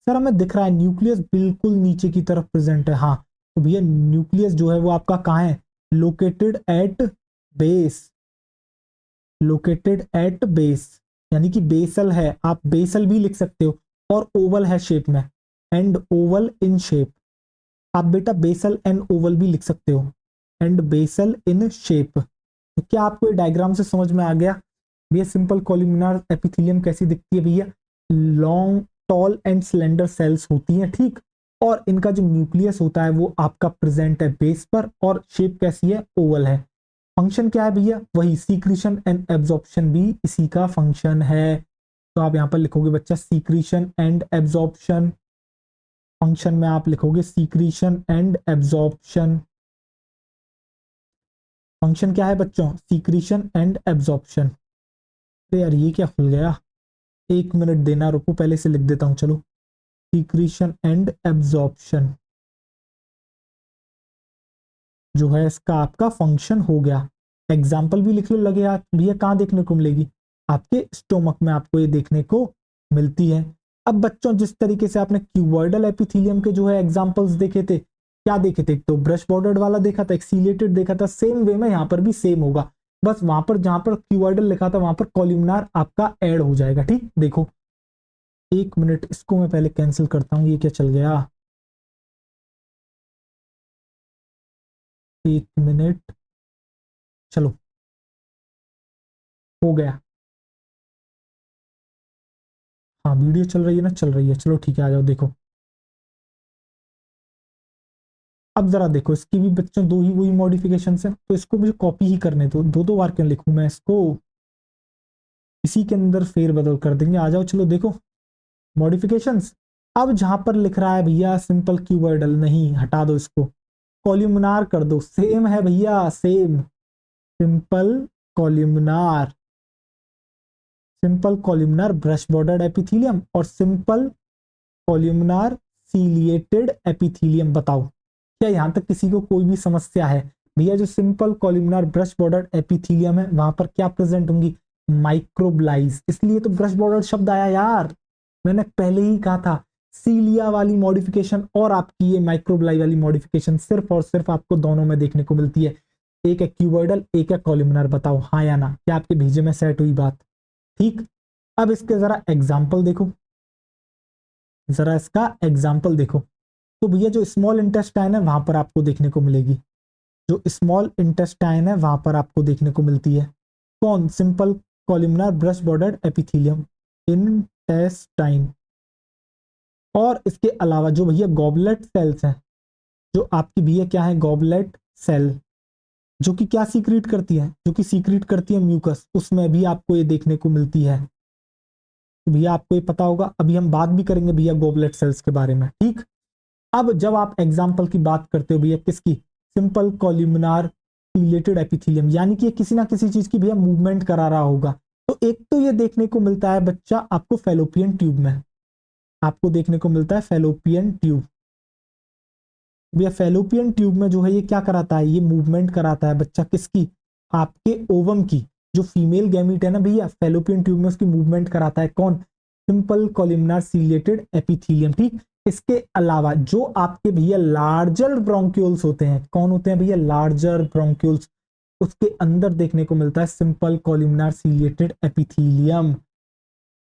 सर हमें दिख रहा है न्यूक्लियस बिल्कुल नीचे की तरफ प्रेजेंट है। हाँ, तो भैया न्यूक्लियस जो है वो आपका कहाँ है? Located at base, located at base, यानी कि बेसल है, आप बेसल भी लिख सकते हो, और ओवल है शेप में, एंड ओवल इन शेप। आप बेटा बेसल एंड ओवल भी लिख सकते हो, एंड बेसल इन शेप। तो क्या आपको ये डायग्राम से समझ में आ गया भैया सिंपल कॉलमनार एपिथेलियम कैसी दिखती है? भैया long, tall and slender cells होती हैं, ठीक, और इनका जो न्यूक्लियस होता है वो आपका प्रेजेंट है बेस पर, और शेप कैसी है? ओवल है। फंक्शन क्या है भैया? वही सीक्रीशन एंड एब्जॉर्प्शन भी इसी का फंक्शन है। तो आप यहां पर लिखोगे बच्चा सीक्रीशन एंड एब्जॉर्प्शन, फंक्शन में आप लिखोगे सीक्रीशन एंड एब्जॉर्प्शन। फंक्शन क्या है बच्चों? Secretion and absorption. अरे यार ये क्या खुल गया, एक मिनट देना, रुको पहले से लिख देता हूं, चलो। सीक्रीशन एंड एब्जॉर्प्शन जो है इसका आपका फंक्शन हो गया। एग्जाम्पल भी लिख लो, लगे यार भैया कहाँ देखने को मिलेगी? आपके स्टोमक में आपको ये देखने को मिलती है। अब बच्चों जिस तरीके से आपने क्यूबॉइडल एपिथेलियम के जो है एग्जांपल्स देखे थे, क्या देखे थे? एक तो ब्रश बॉर्डर्ड वाला देखा था, एक सीलेटेड देखा था, सेम वे में यहाँ पर भी सेम होगा, बस वहां पर जहां पर क्यूबॉइडल लिखा था वहां पर कॉलमनार आपका ऐड हो जाएगा, ठीक। देखो एक मिनट, इसको मैं पहले कैंसिल करता हूँ, ये क्या चल गया, एक मिनट, चलो हो गया। हाँ वीडियो चल रही है ना? चल रही है, चलो ठीक है, आ जाओ देखो। अब जरा देखो इसकी भी बच्चों दो ही वही मॉडिफिकेशन है, तो इसको मुझे कॉपी ही करने दो, दो दो बार क्यों लिखूं मैं इसको, इसी के अंदर फेर बदल कर देंगे। आ जाओ चलो देखो मॉडिफिकेशंस। अब जहां पर लिख रहा है भैया सिंपल क्यूबॉइडल, नहीं हटा दो इसको, कॉलमनार कर दो, सेम है भैया same, simple columnar, simple columnar brush bordered epithelium और सिंपल कॉलमनार सीलिएटेड एपिथेलियम। बताओ क्या यहां तक किसी को कोई भी समस्या है? भैया जो simple columnar brush bordered epithelium है वहां पर क्या प्रेजेंट होंगी? माइक्रोब्लाइज, इसलिए तो ब्रश बॉर्डर शब्द आया यार, मैंने पहले ही कहा था। सीलिया वाली मॉडिफिकेशन और आपकी ये माइक्रोब्लाई वाली मॉडिफिकेशन सिर्फ और सिर्फ आपको दोनों में देखने को मिलती है, एक है क्यूबॉइडल एक है कॉलमनार। बताओ हाँ या ना, क्या आपके भेजे में सेट हुई बात? ठीक। अब इसके जरा एग्जाम्पल देखो, जरा इसका एग्जाम्पल देखो। तो भैया जो स्मॉल इंटेस्टाइन है वहां पर आपको देखने को मिलेगी, जो स्मॉल इंटेस्टाइन है वहां पर आपको देखने को मिलती है कौन? Simple columnar brush bordered epithelium, intestine. और इसके अलावा जो भैया गॉबलेट सेल्स हैं, जो आपकी भैया क्या है? गॉबलेट सेल, जो कि क्या सीक्रेट करती है? जो कि सीक्रेट करती है म्यूकस, उसमें भी आपको ये देखने को मिलती है। तो भैया आपको ये पता होगा, अभी हम बात भी करेंगे भैया गॉबलेट सेल्स के बारे में, ठीक। अब जब आप एग्जाम्पल की बात करते हो भैया किसकी? सिंपल कॉलमनार रिलेटेड एपिथेलियम, यानी कि किसी ना किसी चीज की भैया मूवमेंट करा रहा होगा। तो एक तो ये देखने को मिलता है बच्चा आपको फेलोपियन ट्यूब में, आपको देखने को मिलता है फेलोपियन ट्यूब। भैया फेलोपियन ट्यूब में जो है ये क्या कराता है? ये मूवमेंट कराता है बच्चा किसकी? आपके ओवम की। जो फीमेल गैमीट है ना भैया, फेलोपियन ट्यूब में उसकी मूवमेंट कराता है कौन? सिंपल कॉलमनार सीलिएटेड एपिथेलियम, ठीक। इसके अलावा जो आपके भैया लार्जर ब्रोंक्यूल्स होते हैं, कौन होते हैं भैया? लार्जर ब्रोंक्यूल्स, उसके अंदर देखने को मिलता है सिंपल कॉलमनार सीलिएटेड एपिथेलियम,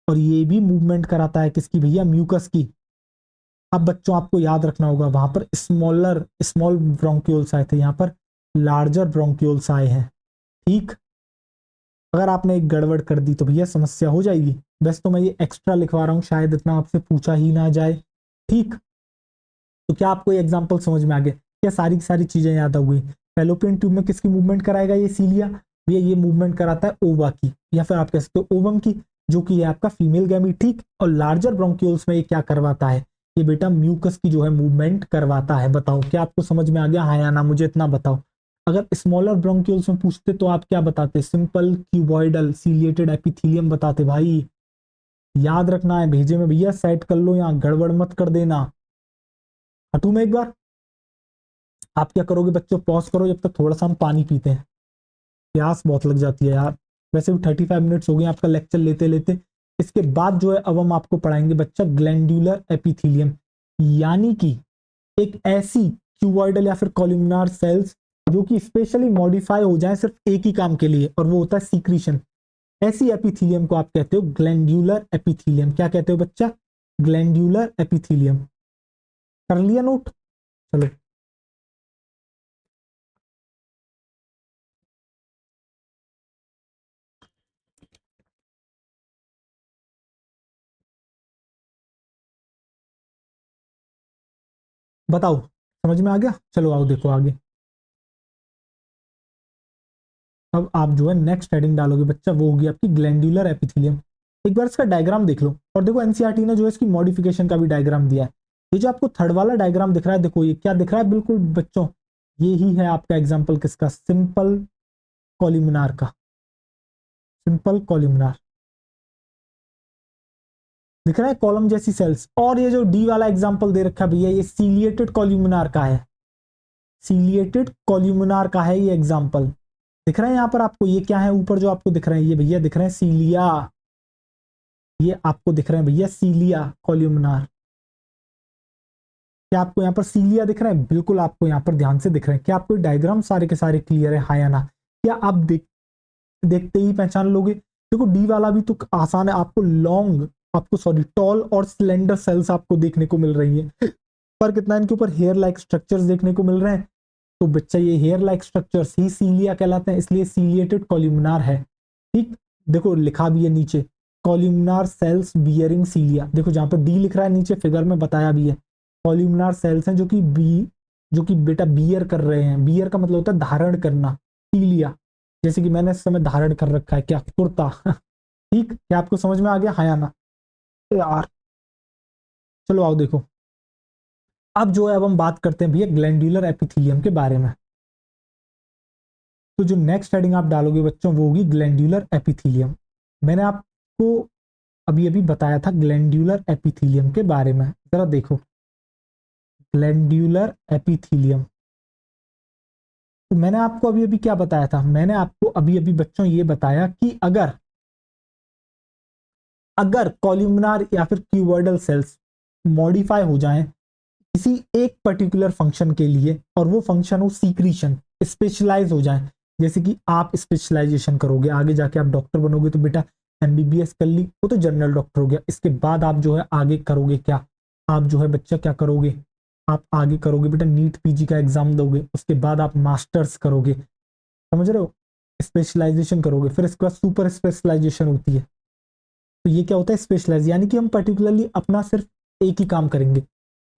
और ये भी मूवमेंट कराता है किसकी भैया? म्यूकस की। अब बच्चों आपको याद रखना होगा वहां पर स्मॉल ब्रोंक्यूल्स आए थे, यहाँ पर लार्जर ब्रोंक्यूल्स आए हैं, ठीक। अगर आपने एक गड़बड़ कर दी तो भैया समस्या हो जाएगी। वैसे तो मैं ये एक्स्ट्रा लिखवा रहा हूँ, शायद इतना आपसे पूछा ही ना जाए, ठीक। तो क्या आपको ये एग्जांपल समझ में आ गया? क्या सारी की सारी चीजें याद आ गई? फेलोपियन ट्यूब में किसकी मूवमेंट कराएगा ये सीलिया? भैया ये मूवमेंट कराता है ओवा की, या फिर आप कह सकते हो ओवम की, जो कि है आपका फीमेल गैमीट, ठीक। और लार्जर ब्रोंक्यूल्स में ये क्या करवाता है? ये बेटा म्यूकस की जो है मूवमेंट करवाता है। बताओ क्या आपको समझ में आ गया, हाँ या ना, मुझे इतना बताओ। अगर स्मॉलर ब्रोंक्यूल्स में पूछते तो आप क्या बताते, सिंपल क्यूबॉइडल सीलिएटेड एपिथेलियम बताते भाई। याद रखना है, भेजे में भैया सेट कर लो, यहाँ गड़बड़ मत कर देना। हटू में एक बार, आप क्या करोगे बच्चों, पॉज करो जब तक थोड़ा सा हम पानी पीते हैं, प्यास बहुत लग जाती है यार। वैसे भी 35 मिनट्स हो गए आपका लेक्चर लेते लेते। इसके बाद जो है अब हम आपको पढ़ाएंगे बच्चा ग्लैंड्यूलर एपिथेलियम, यानी कि एक ऐसी क्यूबॉइडल या फिर कॉलमनार सेल्स जो कि स्पेशली मॉडिफाई हो जाए सिर्फ एक ही काम के लिए, और वो होता है सीक्रीशन। ऐसी एपिथेलियम को आप कहते हो ग्लैंड्यूलर एपिथेलियम। क्या कहते हो बच्चा, ग्लैंड्यूलर एपिथेलियम। कर लिया नोट, चलो। बताओ समझ में आ गया, चलो आओ देखो आगे। अब आप जो है नेक्स्ट हेडिंग डालोगे बच्चा, वो होगी आपकी ग्लैंड्यूलर एपिथेलियम। एक बार इसका डायग्राम देख लो, और देखो एनसीईआरटी ने जो है इसकी मॉडिफिकेशन का भी डायग्राम दिया है। ये जो आपको थर्ड वाला डायग्राम दिख रहा है, देखो ये क्या दिख रहा है बिल्कुल बच्चों, ये ही है आपका एग्जाम्पल किसका, सिंपल कॉलमनार का। सिंपल कॉलमनार दिख रहा है, कॉलम जैसी सेल्स। और ये जो डी वाला एग्जाम्पल दे रखा है भैया, ये सीलिएटेड कॉलमनार का है। सीलिएटेड कॉलमनार का है ये एग्जाम्पल, दिख रहा है यहाँ पर आपको। ये क्या है ऊपर जो आपको दिख रहे हैं, ये भैया दिख रहे हैं सीलिया। ये आपको दिख रहे हैं भैया सीलिया कॉलमनार। क्या आपको यहाँ पर सीलिया दिख रहा है, बिल्कुल आपको यहाँ पर ध्यान से दिख रहे हैं। क्या आपको डायग्राम सारे के सारे क्लियर है, हाँ या ना? क्या आप देखते ही पहचान लोगे? देखो डी वाला भी तो आसान है, आपको लॉन्ग, आपको सॉरी टॉल और स्लेंडर सेल्स आपको देखने को मिल रही है। पर कितना इनके ऊपर हेयर लाइक स्ट्रक्चर्स देखने को मिल रहे हैं। तो बच्चा ये हेयर लाइक स्ट्रक्चर्स ही सीलिया कहलाते हैं, इसलिए सीलिएटेड कॉलमनार है। ठीक, देखो लिखा भी है नीचे, कॉलमनार सेल्स बियरिंग सीलिया। देखो जहां पर डी लिख रहा है नीचे फिगर में बताया भी है, कॉलमनार सेल्स हैं जो कि बेटा बियर कर रहे हैं। बियर का मतलब होता है धारण करना, सीलिया। जैसे कि मैंने इस समय धारण कर रखा है क्या, कुर्ता। ठीक, क्या आपको समझ में आ गया, हाँ या ना? यार चलो आओ देखो, अब जो है अब हम बात करते हैं भैया ग्लैंड्यूलर एपिथेलियम के बारे में। तो जो नेक्स्ट हेडिंग आप डालोगे बच्चों वो होगी ग्लैंड्यूलर एपिथेलियम। मैंने आपको अभी अभी बताया था ग्लैंड्यूलर एपिथेलियम के बारे में, जरा देखो ग्लैंड्यूलर एपिथेलियम। तो मैंने आपको अभी अभी क्या बताया था, मैंने आपको अभी अभी बच्चों ये बताया कि अगर अगर कॉलमनार या फिर क्यूबॉइडल सेल्स मॉडिफाई हो जाएं किसी एक पर्टिकुलर फंक्शन के लिए, और वो फंक्शन हो सीक्रीशन, स्पेशलाइज हो जाए। जैसे कि आप स्पेशलाइजेशन करोगे, आगे जाके आप डॉक्टर बनोगे तो बेटा एमबीबीएस कर ली, वो तो जनरल डॉक्टर हो गया। इसके बाद आप जो है आगे करोगे क्या, आप जो है बच्चा क्या करोगे, आप आगे करोगे बेटा नीट पीजी का एग्जाम दोगे, उसके बाद आप मास्टर्स करोगे, समझ रहे हो, स्पेशलाइजेशन करोगे, फिर इसके बाद सुपर स्पेशलाइजेशन होती है। तो ये क्या होता है, स्पेशलाइज, यानी कि हम पर्टिकुलरली अपना सिर्फ एक ही काम करेंगे।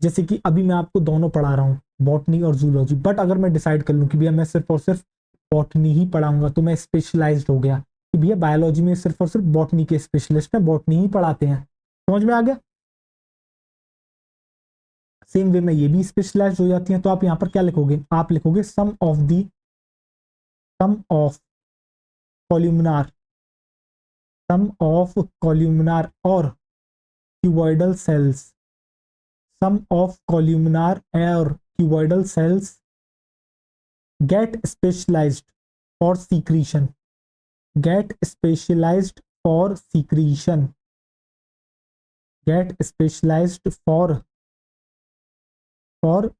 जैसे कि अभी मैं आपको दोनों पढ़ा रहा हूँ, बॉटनी और जूलॉजी, बट अगर मैं डिसाइड कर लूँ कि भैया मैं सिर्फ और सिर्फ बॉटनी ही पढ़ाऊंगा, तो मैं स्पेशलाइज्ड हो गया कि भैया बायोलॉजी में सिर्फ और सिर्फ बॉटनी के स्पेशलिस्ट हैं, बॉटनी ही पढ़ाते हैं। समझ में आ गया? सेम वे में ये भी स्पेशलाइज्ड हो जाती हैं। तो आप यहाँ पर क्या लिखोगे, आप लिखोगे सम ऑफ कॉल्यूमिनार, सम ऑफ कॉल्यूमिनार और cuboidal cells, some of columnar और cuboidal cells get specialized for secretion, get specialized for secretion, get specialized for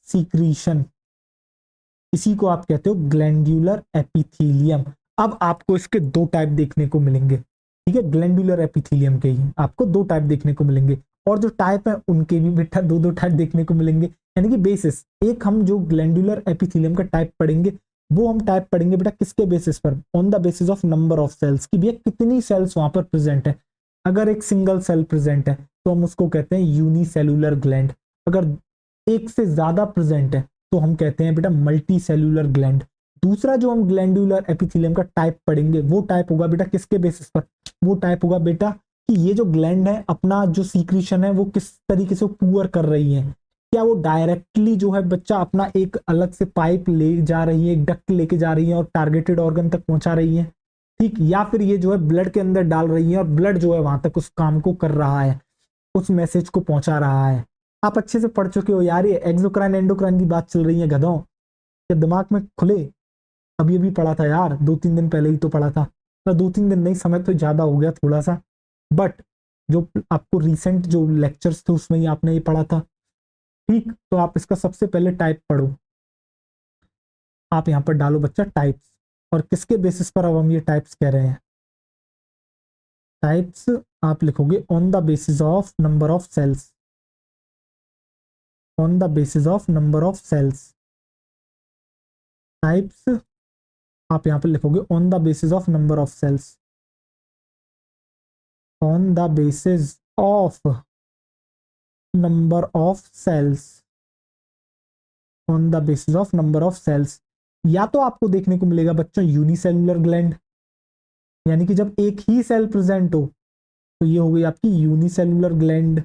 secretion, इसी को आप कहते हो ग्लैंड्यूलर एपिथेलियम। अब आपको इसके दो टाइप देखने को मिलेंगे, ठीक है, ग्लैंड्यूलर एपिथेलियम के ही आपको दो टाइप देखने को मिलेंगे, और जो टाइप है उनके भी बेटा दो दो टाइप देखने को मिलेंगे, यानी कि बेसिस। एक हम जो ग्लैंड्यूलर एपिथेलियम का टाइप पढ़ेंगे, वो हम टाइप पढ़ेंगे बेटा किसके बेसिस पर, on the basis of number of cells, कि भैया कितनी सेल्स वहां पर प्रेजेंट है। अगर एक सिंगल सेल प्रेजेंट है तो हम उसको कहते हैं यूनिसेलुलर ग्लैंड, अगर एक से ज्यादा प्रेजेंट है तो हम कहते हैं बेटा मल्टी सेलुलर ग्लैंड। दूसरा जो हम ग्लैंडुलर एपिथेलियम का टाइप पढ़ेंगे, वो टाइप होगा बेटा किसके बेसिस पर, वो टाइप होगा बेटा कि ये जो ग्लैंड है अपना जो सीक्रेशन है वो किस तरीके से पुअर कर रही है। क्या वो डायरेक्टली जो है बच्चा अपना एक अलग से पाइप ले जा रही है, एक डक्ट लेके जा रही है और टारगेटेड ऑर्गन तक पहुंचा रही है, ठीक, या फिर ये जो है ब्लड के अंदर डाल रही है और ब्लड जो है वहां तक उस काम को कर रहा है, उस मैसेज को पहुंचा रहा है। आप अच्छे से पढ़ चुके हो यार, ये एक्सोक्राइन एंडोक्राइन की बात चल रही है गधों, ये दिमाग में खुले। अभी अभी पढ़ा था यार, 2-3 दिन पहले ही तो पढ़ा था, तो 2-3 दिन नहीं, समय तो ज्यादा हो गया थोड़ा सा, बट जो आपको रिसेंट जो लेक्चर्स थे उसमें ही आपने ये पढ़ा था, ठीक। तो आप इसका सबसे पहले टाइप पढ़ो, आप यहाँ पर डालो बच्चा टाइप्स, और किसके बेसिस पर अब हम ये टाइप्स कह रहे हैं, टाइप्स आप लिखोगे on the basis of number of cells, on the basis of number of cells. Types आप यहाँ पर लिखोगे on the basis of number of cells, on the basis of number of cells, on the basis of number of cells. या तो आपको देखने को मिलेगा बच्चों यूनिसेलुलर ग्लैंड, यानी कि जब एक ही सेल प्रेजेंट हो तो ये हो गई आपकी यूनिसेलुलर ग्लैंड।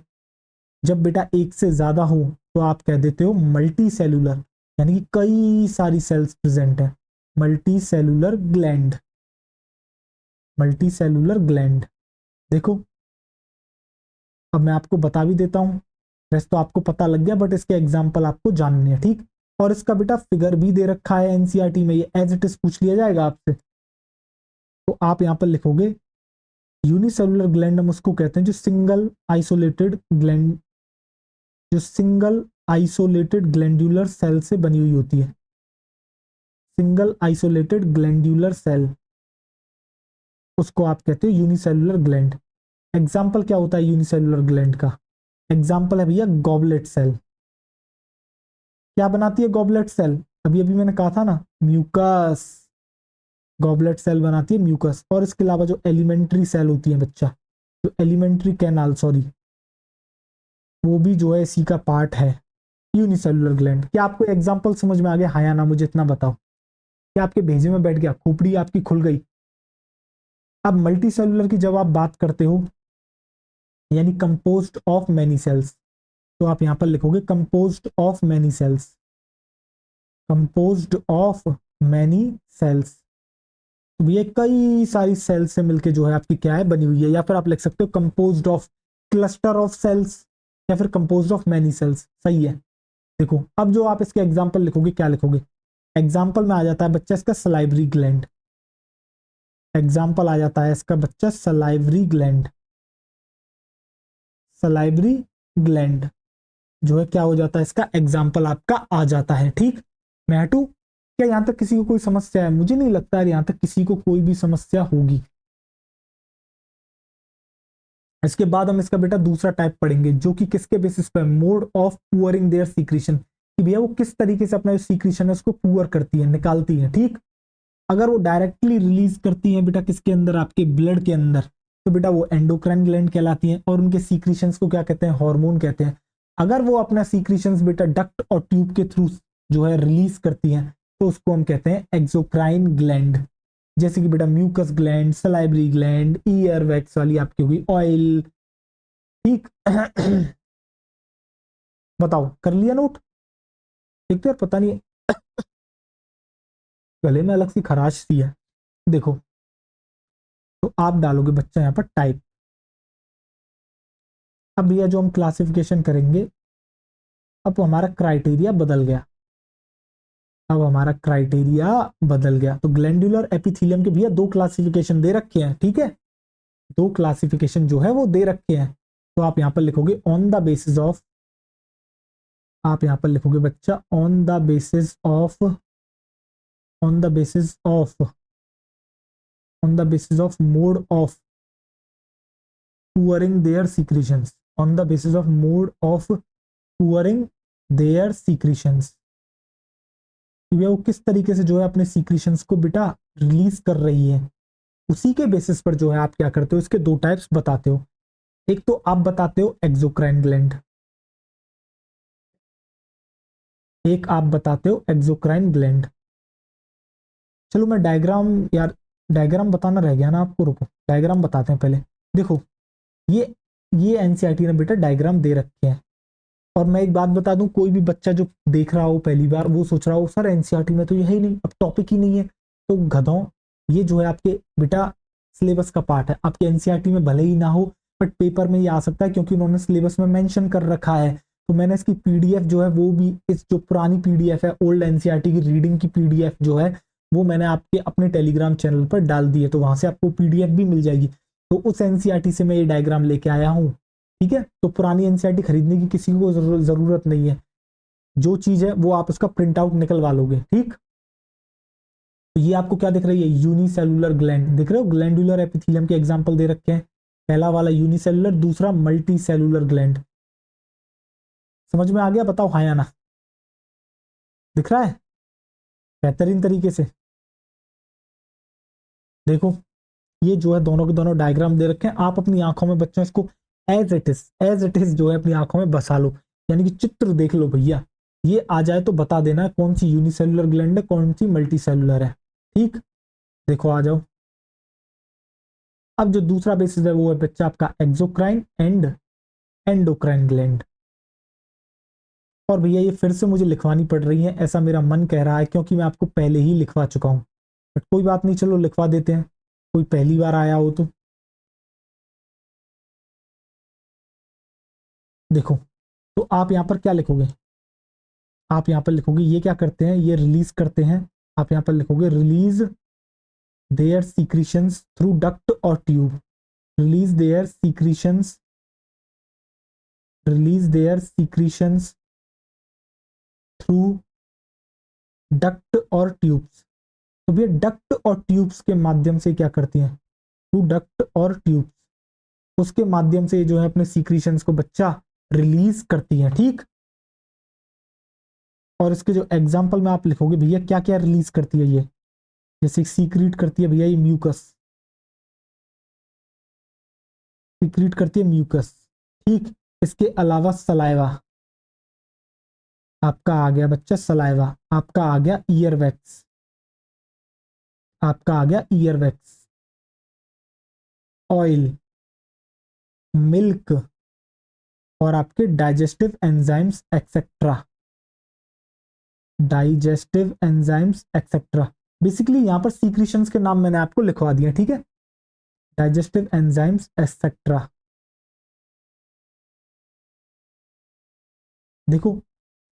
जब बेटा एक से ज्यादा हो तो आप कह देते हो मल्टी सेलुलर, यानी कि कई सारी सेल्स प्रेजेंट है, multi cellular gland, multi cellular gland. देखो अब मैं आपको बता भी देता हूं, वैसे तो आपको पता लग गया बट इसके एग्जाम्पल आपको जानने हैं, ठीक। और इसका बेटा फिगर भी दे रखा है एनसीईआरटी में, ये एज इट इज पूछ लिया जाएगा आपसे। तो आप यहां पर लिखोगे यूनिसेलुलर ग्लैंड हम उसको कहते हैं जो सिंगल आइसोलेटेड ग्लैंड, जो सिंगल आइसोलेटेड ग्लैंडुलर सेल से बनी हुई होती है, सिंगल आइसोलेटेड ग्लैंडुलर सेल, उसको आप कहते हो यूनिसेलुलर ग्लैंड। एग्जाम्पल क्या होता है यूनिसेलुलर ग्लैंड का, एग्जाम्पल है भैया गॉबलेट सेल। क्या बनाती है गॉबलेट सेल, अभी अभी मैंने कहा था ना, म्यूकस, गॉबलेट सेल बनाती है म्यूकस। और इसके अलावा जो एलिमेंट्री सेल होती है बच्चा, जो एलिमेंट्री कैनाल, सॉरी, वो भी जो है इसी का पार्ट है, यूनिसेलुलर ग्लैंड। क्या आपको एग्जांपल समझ में आ गया, हाँ या ना, मुझे इतना बताओ। क्या आपके भेजे में बैठ गया, खोपड़ी आपकी खुल गई। अब मल्टी सेलुलर की जब आप बात करते हो, यानी कंपोज्ड ऑफ मैनी सेल्स, तो आप यहां पर लिखोगे composed of many cells, composed of many cells. तो ये कई सारी सेल्स से मिलके जो है आपकी क्या है, बनी हुई है। या फिर आप लिख सकते हो composed of cluster of cells, या फिर कंपोज्ड ऑफ मैनी सेल्स, सही है। देखो अब जो आप इसके एग्जाम्पल लिखोगे, क्या लिखोगे, एग्जाम्पल में आ जाता है बच्चा इसका सलाइवरी ग्लैंड, एग्जाम्पल आ जाता है इसका बच्चा सलाइवरी ग्लैंड, सलाइवरी ग्लैंड जो है क्या हो जाता है, इसका एग्जाम्पल आपका आ जाता है, ठीक। मैं हटू क्या, यहां तक किसी को कोई समस्या है, मुझे नहीं लगता है यहां तक किसी को कोई भी समस्या होगी। इसके बाद हम इसका बेटा दूसरा टाइप पढ़ेंगे, जो कि किसके बेसिस पे, mode of pouring there secretion, कि भैया वो किस तरीके से अपना जो सीक्रेशन है उसको पुअर करती है, निकालती है, ठीक। अगर वो डायरेक्टली रिलीज करती है बेटा किसके अंदर, आपके ब्लड के अंदर, तो बेटा वो एंडोक्राइन ग्लैंड कहलाती हैं, और उनके सीक्रेशंस को क्या कहते हैं, हार्मोन कहते हैं। अगर वो अपना सीक्रेशंस बेटा डक्ट और ट्यूब के थ्रू जो है रिलीज करती हैं, तो उसको हम कहते हैं एक्सोक्राइन ग्लैंड। जैसे कि बेटा mucus gland, salivary gland, ear wax वाली आपकी हुई ऑयल, ठीक। बताओ कर लिया नोट। एक तो यार पता नहीं गले में अलग सी खराश सी है। देखो तो आप डालोगे बच्चा यहाँ पर टाइप। अब भैया जो हम क्लासिफिकेशन करेंगे, अब हमारा क्राइटेरिया बदल गया, अब हमारा क्राइटेरिया बदल गया। तो ग्लैंडुलर एपिथेलियम के भैया दो क्लासिफिकेशन दे रखे हैं, ठीक है, दो क्लासिफिकेशन जो है वो दे रखे हैं। तो आप यहां पर लिखोगे ऑन द बेसिस ऑफ, आप यहां पर लिखोगे बच्चा on the basis of, on the basis of, on the basis of mode of pouring their secretions, on the basis of mode of pouring their secretions, वो किस तरीके से जो है अपने सीक्रेशंस को बेटा रिलीज कर रही है, उसी के बेसिस पर जो है आप क्या करते हो, इसके दो टाइप्स बताते हो। एक तो आप बताते हो एक्सोक्राइन ग्लैंड, एक आप बताते हो एक्सोक्राइन ग्लैंड। चलो मैं डायग्राम, यार डायग्राम बताना रह गया ना आपको, रुको डायग्राम बताते हैं पहले। देखो ये एनसीईआरटी ने बेटा डायग्राम दे रखे हैं। और मैं एक बात बता दूं, कोई भी बच्चा जो देख रहा हो पहली बार वो सोच रहा हो सर एनसीईआरटी में तो ये है ही नहीं, अब टॉपिक ही नहीं है। तो गधों, ये जो है आपके बेटा सिलेबस का पार्ट है। आपके एनसीईआरटी में भले ही ना हो बट पेपर में ये आ सकता है क्योंकि उन्होंने सिलेबस में मेंशन कर रखा है। तो मैंने इसकी पीडीएफ जो है वो भी, इस जो पुरानी पीडीएफ है ओल्ड एनसीईआरटी की रीडिंग की पीडीएफ जो है वो मैंने आपके अपने टेलीग्राम चैनल पर डाल दी है, तो वहां से आपको पीडीएफ भी मिल जाएगी। तो उस एनसीईआरटी से मैं ये डायग्राम लेके आया हूँ। ठीक है, तो पुरानी एनसीईआरटी खरीदने की किसी को जरूरत नहीं है, जो चीज है वो आप उसका प्रिंट आउट निकलवा लोगे। ठीक, तो ये आपको क्या दिख रही है, यूनिसेलुलर ग्लैंड दिख रहे हो, ग्लैंडुलर एपिथेलियम के एग्जांपल दे रखे हैं। पहला वाला यूनिसेलुलर, दूसरा मल्टी सेलुलर ग्लैंड। समझ में आ गया, बताओ हाँ या ना? दिख रहा है बेहतरीन तरीके से? देखो ये जो है दोनों के दोनों डायग्राम दे रखे हैं, आप अपनी आंखों में बच्चों इसको एज इट इज जो है अपनी आंखों में बसा लो, यानी कि चित्र देख लो भैया। ये आ जाए तो बता देना कौन सी यूनिसेलुलर ग्लैंड है, कौन सी मल्टी सेलुलर है। ठीक, देखो आ जाओ। अब जो दूसरा बेसिस है वो है बच्चा आपका एक्सोक्राइन एंड एंडोक्राइन ग्लैंड। और भैया ये फिर से मुझे लिखवानी पड़ रही है, ऐसा मेरा मन कह रहा है क्योंकि मैं आपको पहले ही लिखवा चुका हूं, बट कोई बात नहीं, चलो लिखवा देते हैं, कोई पहली बार आया हो तो। देखो, तो आप यहां पर क्या लिखोगे, आप यहां पर लिखोगे ये क्या करते हैं, ये रिलीज करते हैं। आप यहां पर लिखोगे release their secretions through duct और tube, release their secretions, release their secretions through duct और ट्यूब्स। तो भैया डक्ट और ट्यूब्स के माध्यम से क्या करती हैं, थ्रू डक्ट और ट्यूब्स, उसके माध्यम से जो है अपने सीक्रीशंस को बच्चा रिलीज करती है। ठीक, और इसके जो एग्जाम्पल में आप लिखोगे भैया क्या क्या रिलीज करती है ये, जैसे सीक्रेट करती है भैया ये म्यूकस, सीक्रेट करती है म्यूकस। ठीक, इसके अलावा सलाइवा, आपका आ गया बच्चा सलाइवा, आपका आ गया ईयर वैक्स, आपका आ गया ईयर वैक्स, ऑयल, मिल्क, और आपके digestive enzymes etcetera, digestive enzymes etcetera. Basically यहां पर सीक्रेशंस के नाम मैंने आपको लिखवा दिए, ठीक है, डाइजेस्टिव एंजाइम्स एक्सेट्रा। देखो,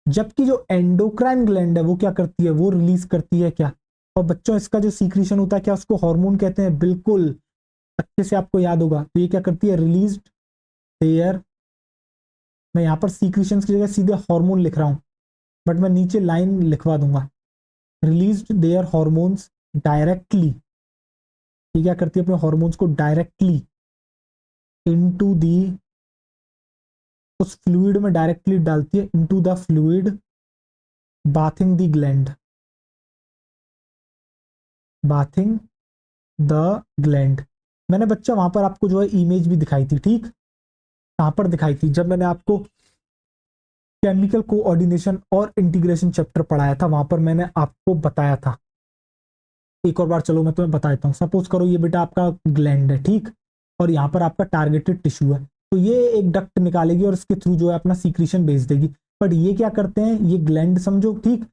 जबकि जो एंडोक्राइन ग्लैंड है वो क्या करती है, वो रिलीज करती है क्या, और बच्चों इसका जो सीक्रेशन होता है क्या, उसको हार्मोन कहते हैं, बिल्कुल अच्छे से आपको याद होगा। तो ये क्या करती है, रिलीज देयर, मैं यहां पर सीक्रेशंस की जगह सीधे हार्मोन लिख रहा हूं बट मैं नीचे लाइन लिखवा दूंगा, रिलीज्ड देयर हॉर्मोन्स डायरेक्टली। ये क्या करती है, अपने हॉर्मोन्स को डायरेक्टली इनटू दी, उस फ्लूइड में डायरेक्टली डालती है, into the fluid bathing the gland, bathing the gland. मैंने बच्चा वहां पर आपको जो है इमेज भी दिखाई थी। ठीक, कहां पर दिखाई थी, जब मैंने आपको केमिकल कोऑर्डिनेशन और इंटीग्रेशन चैप्टर पढ़ाया था वहां पर मैंने आपको बताया था। एक और बार चलो मैं तुम्हें बता देता हूँ। सपोज करो ये बेटा आपका ग्लैंड है, ठीक, और यहाँ पर आपका टारगेटेड टिश्यू है, तो ये एक डक्ट निकालेगी और इसके थ्रू जो है अपना सीक्रेशन भेज देगी। बट ये क्या करते हैं, ये ग्लैंड समझो, ठीक,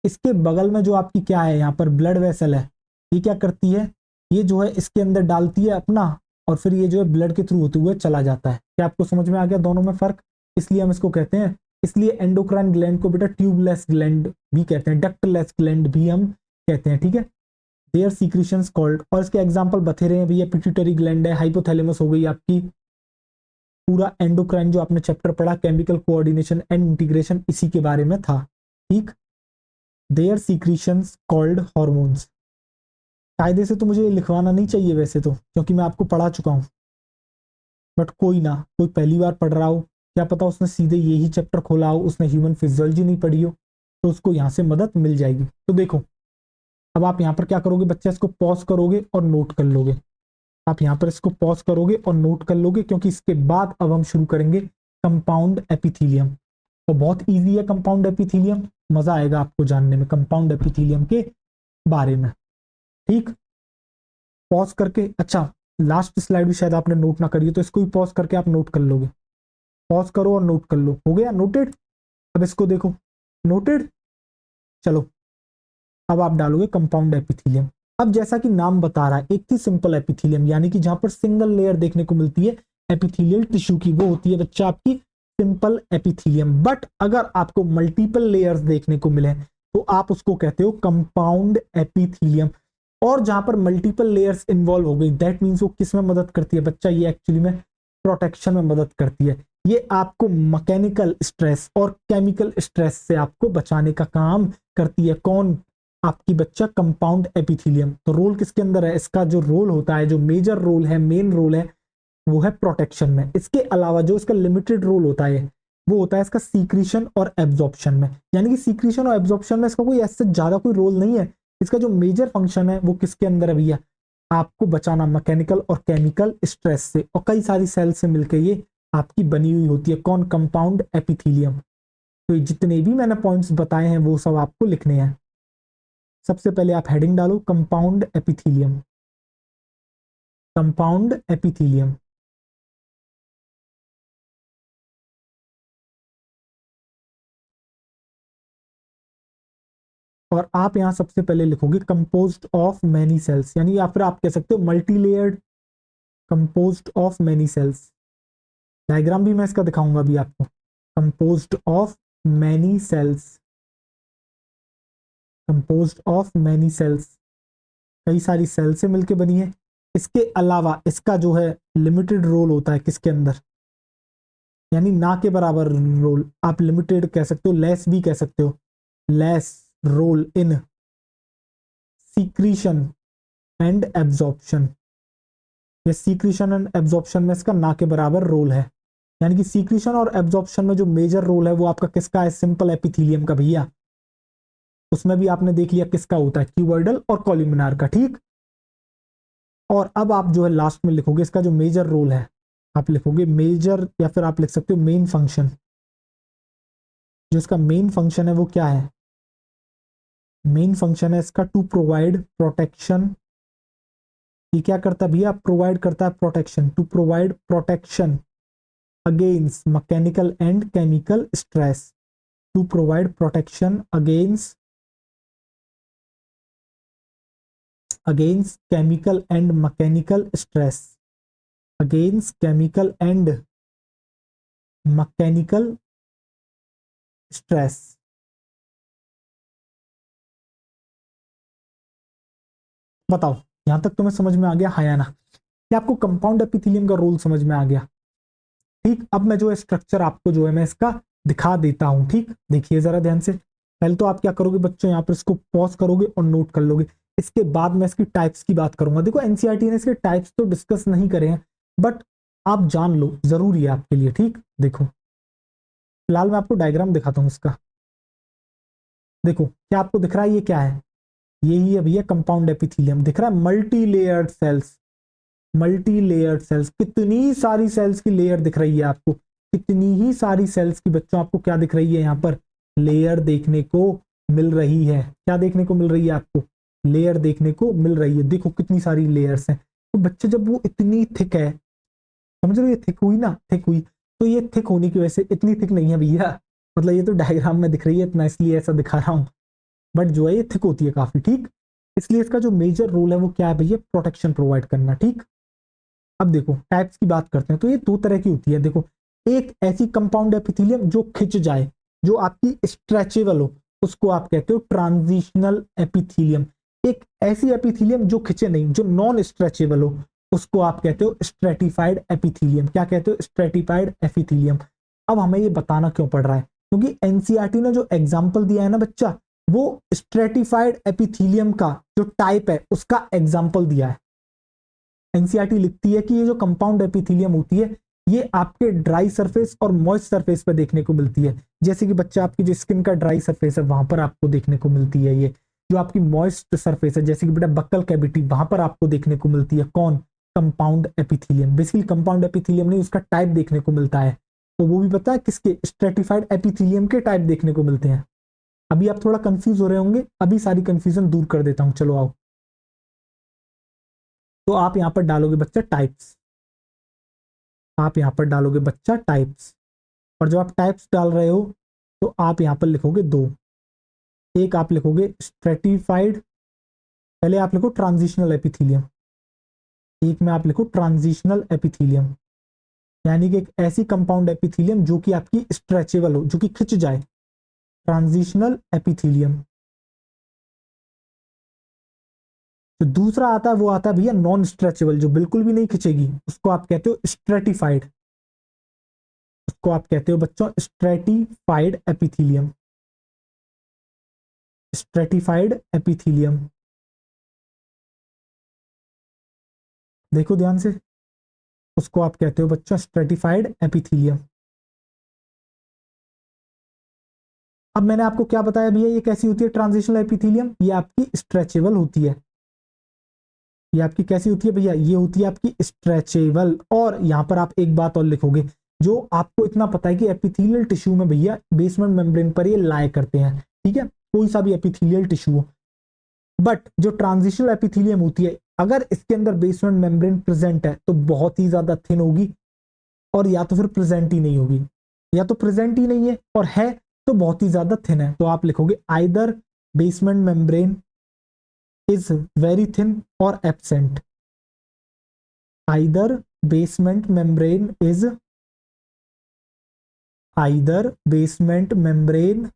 इसके बगल में जो आपकी क्या है यहाँ पर ब्लड वेसल है, ये क्या करती है, ये जो है इसके अंदर डालती है अपना, और फिर ये जो है ब्लड के थ्रू होते हुए चला जाता है। क्या आपको समझ में आ गया दोनों में फर्क? इसलिए हम इसको कहते हैं, इसलिए एंडोक्राइन ग्लैंड को बेटा ट्यूबलेस ग्लैंड भी कहते हैं, डक्टलेस ग्लैंड भी हम कहते हैं। ठीक है, देयर सीक्रेशंस कॉल्ड, और इसके एग्जांपल बथेरे हैं भैया, पिट्यूटरी ग्लैंड है, हाइपोथैलेमस हो गई आपकी, पूरा एंडोक्राइन जो आपने चैप्टर पढ़ा केमिकल कोऑर्डिनेशन एंड इंटीग्रेशन इसी के बारे में था। ठीक, देयर सीक्रेशंस कॉल्ड हॉर्मोन्स। कायदे से तो मुझे लिखवाना नहीं चाहिए वैसे तो, क्योंकि मैं आपको पढ़ा चुका हूं, बट कोई ना, कोई पहली बार पढ़ रहा हो, क्या पता उसने सीधे यही चैप्टर खोला हो, उसने ह्यूमन फिजियोलॉजी नहीं पढ़ी हो, तो उसको यहाँ से मदद मिल जाएगी। तो देखो, अब आप यहाँ पर क्या करोगे बच्चा, इसको पॉज करोगे और नोट कर लोगे। आप यहाँ पर इसको पॉज करोगे और नोट कर लोगे, क्योंकि इसके बाद अब हम शुरू करेंगे कंपाउंड एपिथेलियम। तो बहुत इजी है कंपाउंड एपिथेलियम, मजा आएगा आपको जानने में कंपाउंड एपिथेलियम के बारे में। ठीक, पॉज करके, अच्छा लास्ट स्लाइड भी शायद आपने नोट ना करी हो, तो इसको भी पॉज करके आप नोट कर लोगे। पॉज करो और नोट कर लो। हो गया नोटेड? अब इसको देखो, नोटेड। चलो अब आप डालोगे कंपाउंड एपिथेलियम। अब जैसा कि नाम बता रहा है, एक थी सिंपल एपिथेलियम, यानी कि जहां पर सिंगल लेयर देखने को मिलती है एपिथेलियल टिश्यू की, वो होती है बच्चा आपकी सिंपल एपिथेलियम। बट अगर आपको मल्टीपल लेयर्स देखने को मिले तो आप उसको कहते हो कंपाउंड एपिथेलियम। और जहां पर मल्टीपल लेयर्स इन्वॉल्व हो गई, दैट मीन्स वो किस में मदद करती है बच्चा? ये एक्चुअली में प्रोटेक्शन में मदद करती है। ये आपको मैकेनिकल स्ट्रेस और केमिकल स्ट्रेस से आपको बचाने का काम करती है। कौन? आपकी बच्चा कंपाउंड एपिथेलियम। तो रोल किसके अंदर है? इसका जो रोल होता है, जो मेजर रोल है, मेन रोल है, वो है प्रोटेक्शन में। इसके अलावा जो इसका लिमिटेड रोल होता है वो होता है इसका सीक्रीशन और एब्जॉर्प्शन में। यानी कि सीक्रीशन और एब्जॉर्प्शन में इसका कोई ऐसे ज्यादा कोई रोल नहीं है। इसका जो मेजर फंक्शन है वो किसके अंदर है भैया? आपको बचाना मैकेनिकल और केमिकल स्ट्रेस से। और कई सारी सेल से मिलकर ये आपकी बनी हुई होती है। कौन? Compound epithelium. तो जितने भी मैंने पॉइंट्स बताए हैं वो सब आपको लिखने हैं। सबसे पहले आप हेडिंग डालो कंपाउंड एपिथेलियम। Compound epithelium. और आप यहां सबसे पहले लिखोगे कंपोज्ड ऑफ मेनी सेल्स, यानी या फिर आप कह सकते हो multi layered, composed of many cells. Diagram भी मैं इसका दिखाऊंगा अभी आपको। Composed of many cells, composed of many cells, कई सारी सेल से मिलकर बनी है। इसके अलावा इसका जो है लिमिटेड रोल होता है किसके अंदर? यानी ना के बराबर रोल। आप लिमिटेड कह सकते हो, लेस भी कह सकते हो। Less role in secretion and absorption. ये सीक्रीशन एंड एब्जॉर्प्शन में इसका ना के बराबर रोल है। यानी कि सीक्रीशन और एब्जॉर्प्शन में जो मेजर रोल है वो आपका किसका है? सिंपल एपिथेलियम का भैया। उसमें भी आपने देख लिया किसका होता है, क्यूबॉइडल और कॉलुमिनार का, ठीक। और अब आप जो है लास्ट में लिखोगे इसका जो मेजर रोल है, आप लिखोगे मेजर, या फिर आप लिख सकते हो मेन फंक्शन। जो इसका मेन फंक्शन है वो क्या है? मेन फंक्शन है इसका टू प्रोवाइड प्रोटेक्शन। ये क्या करता है भैया? प्रोवाइड करता है protection. To provide protection against mechanical and chemical stress. To provide protection against chemical and mechanical stress, against chemical and mechanical stress। बताओ यहां तक तुम्हें समझ में आ गया है या ना? क्या आपको कंपाउंड एपिथेलियम का रोल समझ में आ गया? ठीक। अब मैं जो है स्ट्रक्चर आपको जो है मैं इसका दिखा देता हूं, ठीक। देखिए जरा ध्यान से। पहले तो आप क्या करोगे बच्चों, यहाँ पर इसको पॉज करोगे और नोट कर लोगे। इसके बाद मैं इसकी टाइप्स की बात करूंगा। देखो एनसीईआरटी ने इसके टाइप्स तो डिस्कस नहीं करे हैं, बट आप जान लो, जरूरी है आपके लिए, ठीक। देखो फिलहाल मैं आपको डायग्राम दिखाता हूं इसका। देखो क्या आपको दिख रहा है? ये क्या है? यही है भैया कंपाउंड एपिथेलियम। दिख रहा है? Multi layered cells, multi layered cells. कितनी सारी सेल्स की लेयर दिख रही है आपको? कितनी ही सारी सेल्स की बच्चों आपको क्या दिख रही है? यहाँ पर लेयर देखने को मिल रही है। क्या देखने को मिल रही है आपको? लेयर देखने को मिल रही है। देखो कितनी सारी लेयर्स हैं। तो बच्चे जब वो इतनी थिक है, समझ रहे हो, ये थिक हुई ना, थिक हुई, तो ये थिक होने की वजह से इतनी थिक नहीं है भैया, मतलब ये तो डायग्राम में दिख रही है इतना, इसलिए ऐसा दिखा रहा हूं। बट जो है ये थिक होती है काफी, ठीक। इसलिए इसका जो मेजर रोल है वो क्या है भैया? प्रोटेक्शन प्रोवाइड करना, ठीक। अब देखो टाइप्स की बात करते हैं, तो ये दो तरह की होती है। देखो एक ऐसी कंपाउंड एपिथेलियम जो खिंच जाए, जो आपकी स्ट्रेचेबल हो, उसको आप कहते हो ट्रांजिशनल एपिथेलियम। एक ऐसी एपिथेलियम जो खिंचे नहीं, जो नॉन स्ट्रेचेबल हो, उसको आप कहते हो स्ट्रेटिफाइड एपिथेलियम। क्या कहते हो? Stratified epithelium. अब हमें ये बताना क्यों पड़ रहा है? क्योंकि एनसीईआरटी ने जो एग्जाम्पल दिया है ना बच्चा, वो स्ट्रेटिफाइड एपिथेलियम का जो टाइप है उसका एग्जाम्पल दिया है। एनसीईआरटी लिखती है कि ये जो कंपाउंड एपिथेलियम होती है ये आपके ड्राई सरफेस और मॉइस्ट सरफेस पर देखने को मिलती है। जैसे कि बच्चा आपकी जो स्किन का ड्राई सरफेस है वहां पर आपको देखने को मिलती है। ये जो आपकी मॉइस्ट सरफेस है, जैसे कि बेटा बक्कल कैविटी, वहां पर आपको देखने को मिलती है। कौन? Compound epithelium. Basically compound epithelium नहीं, उसका टाइप देखने को मिलता है। तो वो भी पता है किसके? स्ट्रेटिफाइड एपिथेलियम के टाइप देखने को मिलते हैं। अभी आप थोड़ा कंफ्यूज हो रहे होंगे, अभी सारी कंफ्यूजन दूर कर देता हूं, चलो आओ। तो आप यहां पर डालोगे बच्चा टाइप्स, आप यहां पर डालोगे बच्चा टाइप्स, और जब आप टाइप्स डाल रहे हो तो आप यहां पर लिखोगे दो, एक आप लिखोगे स्ट्रेटिफाइड, पहले आप लिखो ट्रांजिशनल एपिथीलियम, एक में आप लिखो ट्रांजिशनल एपिथीलियम, यानी कि एक ऐसी कंपाउंड एपिथीलियम जो कि आपकी स्ट्रेचेबल हो, जो कि खिंच जाए, ट्रांजिशनल एपिथीलियम। तो दूसरा आता है वो आता है भैया नॉन स्ट्रेचेबल, जो बिल्कुल भी नहीं खिंचेगी, उसको आप कहते हो स्ट्रेटिफाइड, उसको आप कहते हो बच्चों स्ट्रेटिफाइड एपिथीलियम, स्ट्रेटिफाइड एपिथीलियम। देखो ध्यान से, उसको आप कहते हो बच्चों स्ट्रेटिफाइड एपिथीलियम। अब मैंने आपको क्या बताया भैया, ये कैसी होती है ट्रांजिशनल एपिथीलियम, ये आपकी स्ट्रेचेबल होती है, ये आपकी कैसी होती है भैया, ये होती है आपकी स्ट्रेचेबल। और यहां पर आप एक बात और लिखोगे, जो आपको इतना पता है कि एपिथेलियल टिश्यू में भैया बेसमेंट मेम्ब्रेन पर ये लाए करते हैं, ठीक है, कोई सा भी एपिथेलियल टिश्यू हो, बट जो ट्रांजिशनल एपिथेलियम होती है, अगर इसके अंदर बेसमेंट मेम्ब्रेन प्रेजेंट है तो बहुत ही ज्यादा थिन होगी, और या तो फिर प्रेजेंट ही नहीं होगी, या तो प्रेजेंट ही नहीं है और है तो बहुत ही ज्यादा थिन है। तो आप लिखोगे either basement membrane is very thin or absent, either basement membrane is, either basement membrane,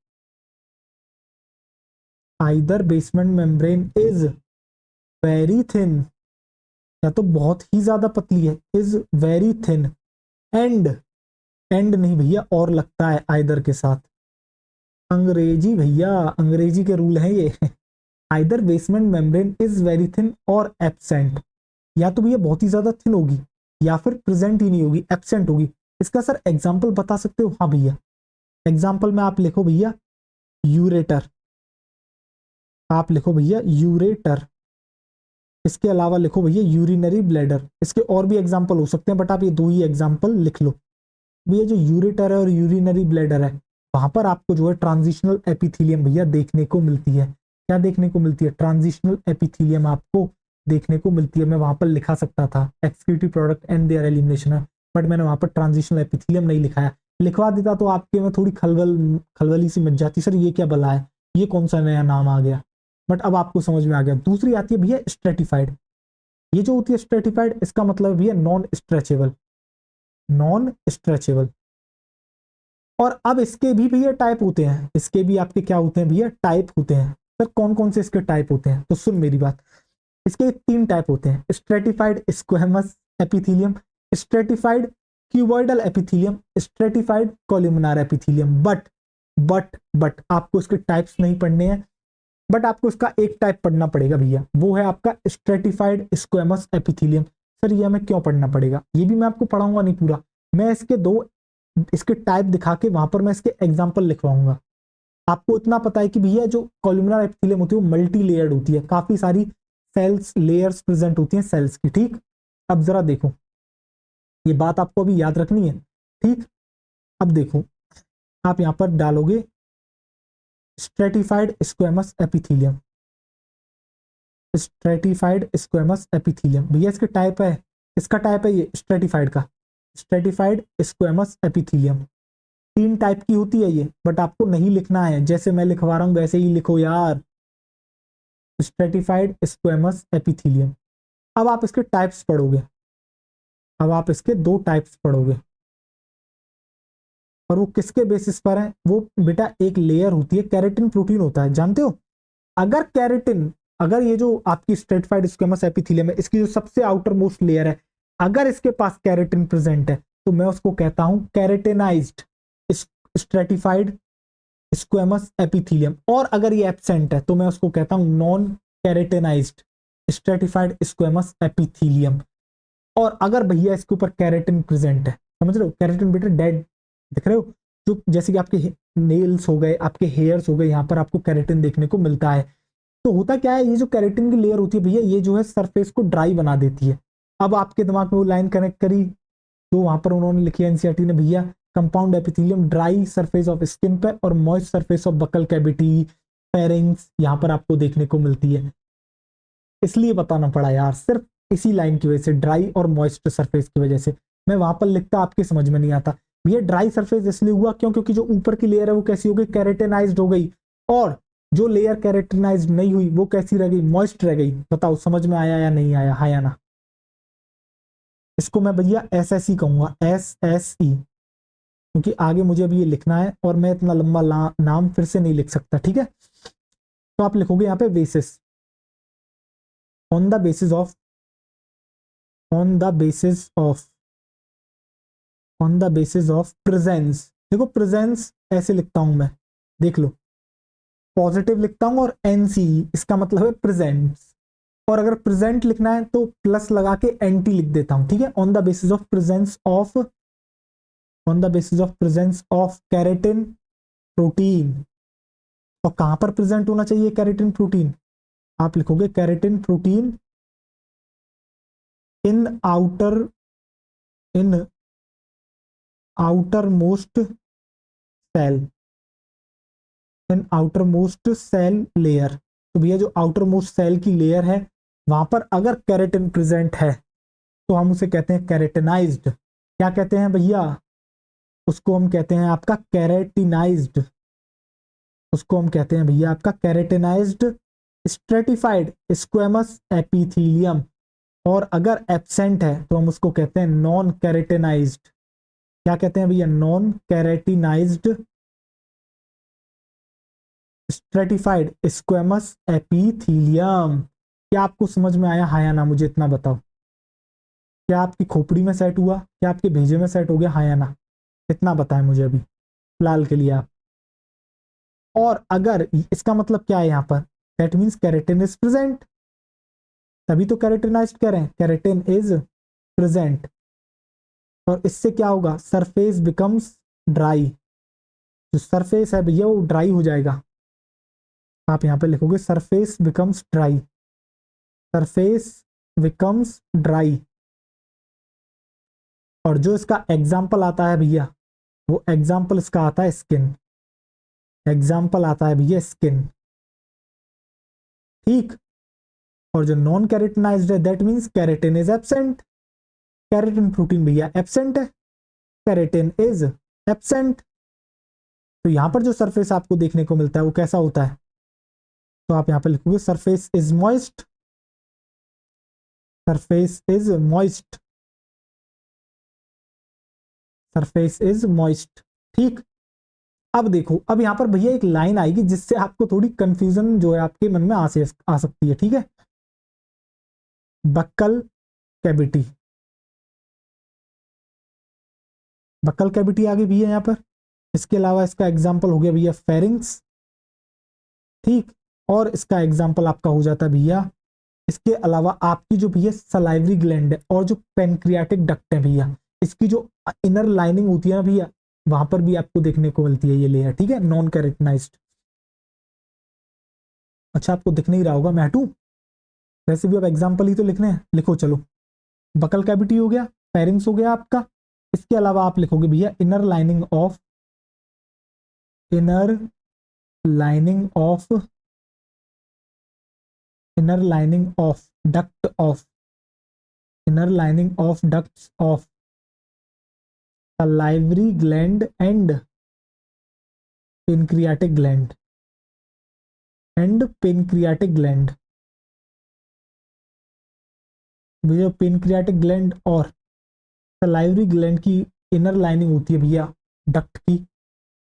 either basement membrane is very thin, या तो बहुत ही ज्यादा पतली है, is very thin, and and नहीं भैया और लगता है आइदर के साथ, अंग्रेजी भैया, अंग्रेजी के रूल हैं ये either basement membrane is very thin और एब्सेंट, या तो भैया बहुत ही ज्यादा थिन होगी या फिर प्रेजेंट ही नहीं होगी, एब्सेंट होगी। इसका सर एग्जाम्पल बता सकते हो? हाँ भैया, एग्जाम्पल में आप लिखो भैया यूरेटर, आप लिखो भैया यूरेटर, इसके अलावा लिखो भैया यूरिनरी ब्लैडर, इसके और भी एग्जाम्पल हो सकते हैं बट आप ये दो ही एग्जाम्पल लिख लो। भैया जो यूरेटर है और यूरिनरी ब्लैडर है, वहां पर आपको जो है ट्रांजिशनल एपिथेलियम भैया देखने को मिलती है। क्या देखने को मिलती है? ट्रांजिशनल एपिथेलियम आपको देखने को मिलती है। मैं वहां पर लिखा सकता था excretory product and there elimination है, बट मैंने वहां पर ट्रांजिशनल एपिथेलियम नहीं लिखाया। लिखवा देता तो आपके में थोड़ी खलबली सी मच जाती, सर ये क्या बला है, ये कौन सा नया नाम आ गया, बट अब आपको समझ में आ गया। दूसरी आती है भैया स्ट्रेटिफाइड, ये जो होती है स्ट्रेटिफाइड, इसका मतलब भैया नॉन स्ट्रेचेबल, नॉन स्ट्रेचेबल। और अब इसके भी भैया टाइप होते हैं, इसके भी आपके क्या होते हैं भैया, टाइप होते हैं। सर कौन कौन से इसके टाइप होते हैं? तो सुन मेरी बात, इसके तीन टाइप होते हैं, stratified squamous epithelium, stratified cuboidal epithelium, stratified columnar epithelium. But आपको इसके टाइप्स नहीं पढ़ने हैं, बट आपको इसका एक टाइप पढ़ना पड़ेगा भैया, वो है आपका स्ट्रेटिफाइड स्क्वेमस एपिथेलियम। सर ये हमें क्यों पढ़ना पड़ेगा? ये भी मैं आपको पढ़ाऊंगा नहीं पूरा, मैं इसके दो इसके टाइप दिखा के वहां पर मैं इसके एग्जाम्पल लिखवाऊंगा। आपको इतना पता है कि भैया जो कॉलमनार एपिथेलियम होती है वो मल्टी लेयर्ड होती है, काफी सारी सेल्स लेयर्स प्रेजेंट होती हैं सेल्स की, ठीक। अब जरा देखो, ये बात आपको अभी याद रखनी है, ठीक। अब देखो, आप यहां पर डालोगे stratified squamous epithelium, stratified squamous epithelium, भैया इसके टाइप है, इसका टाइप है ये स्ट्रेटिफाइड का, स्ट्रेटिफाइड स्क्वेमस एपिथेलियम। तीन टाइप की होती है ये, बट आपको नहीं लिखना है, जैसे मैं लिखवा रहा हूं वैसे ही लिखो यार, स्ट्रेटिफाइड स्क्वेमस एपिथेलियम। अब आप इसके टाइप्स पढ़ोगे, अब आप इसके दो टाइप्स पढ़ोगे, और वो किसके बेसिस पर है? वो बेटा एक लेयर होती है, केराटिन प्रोटीन होता है, जानते हो? अगर केराटिन, अगर ये जो आपकी स्ट्रेटिफाइड स्क्वेमस एपिथेलियम है, इसकी जो सबसे आउटर मोस्ट लेयर है, अगर इसके पास केराटिन प्रेजेंट है तो मैं उसको कहता हूं केराटिनाइज्ड स्ट्रेटिफाइड स्क्वेमस एपिथेलियम, और अगर ये एब्सेंट है तो मैं उसको कहता हूं non keratinized stratified squamous epithelium. और अगर भैया इसके ऊपर केराटिन प्रेजेंट है, समझ रहे हो, केराटिन बेटा डेड दिख रहे हो, जो जैसे कि आपके नेल्स हो गए, आपके हेयर्स हो गए, यहाँ पर आपको केराटिन देखने को मिलता है। तो होता क्या है, ये जो केराटिन की लेयर होती है भैया, ये जो है सरफेस को ड्राई बना देती है। अब आपके दिमाग में वो लाइन कनेक्ट करी, तो वहां पर उन्होंने लिखी एनसीईआरटी ने भैया, compound epithelium dry surface of skin पे और moist surface of buccal cavity pharynx यहाँ पर आपको देखने को मिलती है। इसलिए बताना पड़ा यार, सिर्फ इसी लाइन की वजह से, ड्राई और मॉइस्ट सरफेस की वजह से। मैं वहां पर लिखता, आपके समझ में नहीं आता। भैया ड्राई सरफेस इसलिए हुआ क्यों, क्योंकि जो ऊपर की लेयर है वो कैसी हो गई, कैरेटेनाइज्ड हो गई, और जो लेयर कैरेटेनाइज्ड नहीं हुई वो कैसी रह गई, मॉइस्ट रह गई। बताओ समझ में आया या नहीं आया, हाँ या ना। इसको मैं भैया SSE कहूंगा, SSE, क्योंकि आगे मुझे अभी ये लिखना है और मैं इतना लंबा नाम फिर से नहीं लिख सकता, ठीक है। तो आप लिखोगे यहाँ पे basis, on the basis of, on the basis of, on the basis of presence. देखो प्रेजेंस ऐसे लिखता हूं मैं, देख लो, पॉजिटिव लिखता हूं और NC, इसका मतलब है प्रेजेंट्स। और अगर प्रेजेंट लिखना है तो प्लस लगा के NT लिख देता हूं, ठीक है। On the basis of presence of, on the basis of presence of keratin protein. और कहां पर प्रेजेंट होना चाहिए कैरेटिन प्रोटीन, आप लिखोगे keratin protein in outer, in outer most cell, in outer most cell layer. तो भैया जो आउटर मोस्ट सेल की लेयर है वहां पर अगर कैरेटिन प्रेजेंट है तो हम उसे कहते हैं कैरेटिनाइज्ड। क्या कहते हैं भैया, उसको हम कहते हैं आपका कैरेटिनाइज्ड, उसको हम कहते हैं भैया आपका कैरेटिनाइज्ड स्ट्रेटिफाइड स्क्वेमस एपिथेलियम। और अगर एब्सेंट है तो हम उसको कहते हैं नॉन कैरेटिनाइज्ड। क्या कहते हैं भैया, non keratinised stratified squamous epithelium. क्या आपको समझ में आया, हाँ या ना, मुझे इतना बताओ। क्या आपकी खोपड़ी में सेट हुआ, क्या आपके भेजे में सेट हो गया, हाँ या ना, इतना बताएं मुझे अभी फिलहाल के लिए आप। और अगर इसका मतलब क्या है यहाँ पर, that means keratin is present, तभी तो कैरेटिनाइज्ड कह रहे हैं, कैरेटिन इज प्रेजेंट। और इससे क्या होगा, सरफेस बिकम्स ड्राई, जो सरफेस है भैया वो ड्राई हो जाएगा। आप यहाँ पे लिखोगे surface becomes dry, surface becomes dry. और जो इसका एग्जाम्पल आता है भैया, वो एग्जाम्पल इसका आता है स्किन, एग्जाम्पल आता है भैया स्किन, ठीक। और जो नॉन कैरेटिनाइज्ड है that means keratin is absent, keratin protein भैया एब्सेंट है, कैरेटिन इज एब्सेंट। तो यहां पर जो सरफेस आपको देखने को मिलता है वो कैसा होता है, तो आप यहां पर लिखोगे surface is moist, surface is moist, surface is moist, ठीक। अब देखो, अब यहां पर भैया एक लाइन आएगी जिससे आपको थोड़ी कंफ्यूजन जो है आपके मन में आ सकती है, ठीक है। बक्कल कैविटी, बक्कल कैविटी आ गई भैया यहाँ पर। इसके अलावा इसका एग्जाम्पल हो गया भैया फेरिंग्स, ठीक। और इसका एग्जाम्पल आपका हो जाता है भैया, इसके अलावा आपकी जो भैया सलाइवरी ग्लैंड है और जो पेनक्रियाटिक डक्ट है भैया, इसकी जो इनर लाइनिंग होती है ना भैया, वहां पर भी आपको देखने को मिलती है ये लेयर, ठीक है, नॉन कैरेटिनाइज्ड। अच्छा आपको दिख नहीं रहा होगा, मैं हटूं, वैसे भी अब एग्जाम्पल ही तो लिखने हैं, लिखो चलो। बकल कैविटी हो गया, फेरिंग्स हो गया आपका। इसके अलावा आप लिखोगे भैया inner lining of, inner lining of, inner lining of duct of, inner lining of ducts of salivary gland and pancreatic gland, and pancreatic gland. भैया पेनक्रियाटिक ग्लैंड और सलाइवरी ग्लैंड की इनर लाइनिंग होती है भैया डक्ट की,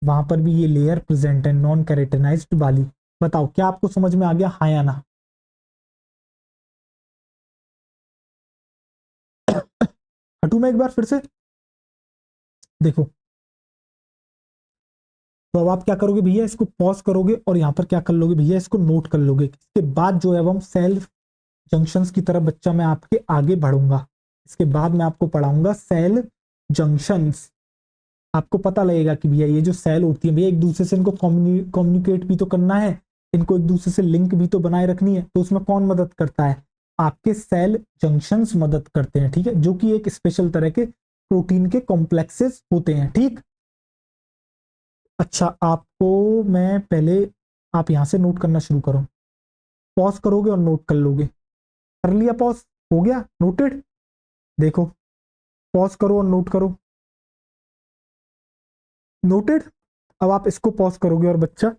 वहां पर भी ये लेयर प्रेजेंट है नॉन कैरेटिनाइज्ड वाली। बताओ क्या आपको समझ में आ गया, हाँ या ना। हटू मैं एक बार फिर से, देखो। तो अब आप क्या करोगे भैया, इसको पॉज करोगे और यहाँ पर क्या कर लोगे भैया, इसको नोट कर लोगे। इसके बाद जो है वो हम सेल जंक्शंस की तरफ बच्चा मैं आपके आगे बढ़ूंगा। इसके बाद मैं आपको पढ़ाऊंगा सेल जंक्शंस। आपको पता लगेगा कि भैया ये जो सेल होती है भैया एक दूसरे से इनको कम्युनिकेट भी तो करना है, इनको एक दूसरे से लिंक भी तो बनाए रखनी है। तो उसमें कौन मदद करता है, आपके सेल जंक्शंस मदद करते हैं, ठीक है, जो कि एक स्पेशल तरह के प्रोटीन के कॉम्प्लेक्सेस होते हैं, ठीक। अच्छा आपको मैं पहले, आप यहां से नोट करना शुरू करो, पॉज करोगे और नोट कर लोगे। कर लिया पॉज, हो गया नोटेड? देखो, पॉज करो और नोट करो। नोटेड? अब आप इसको पॉज करोगे और बच्चा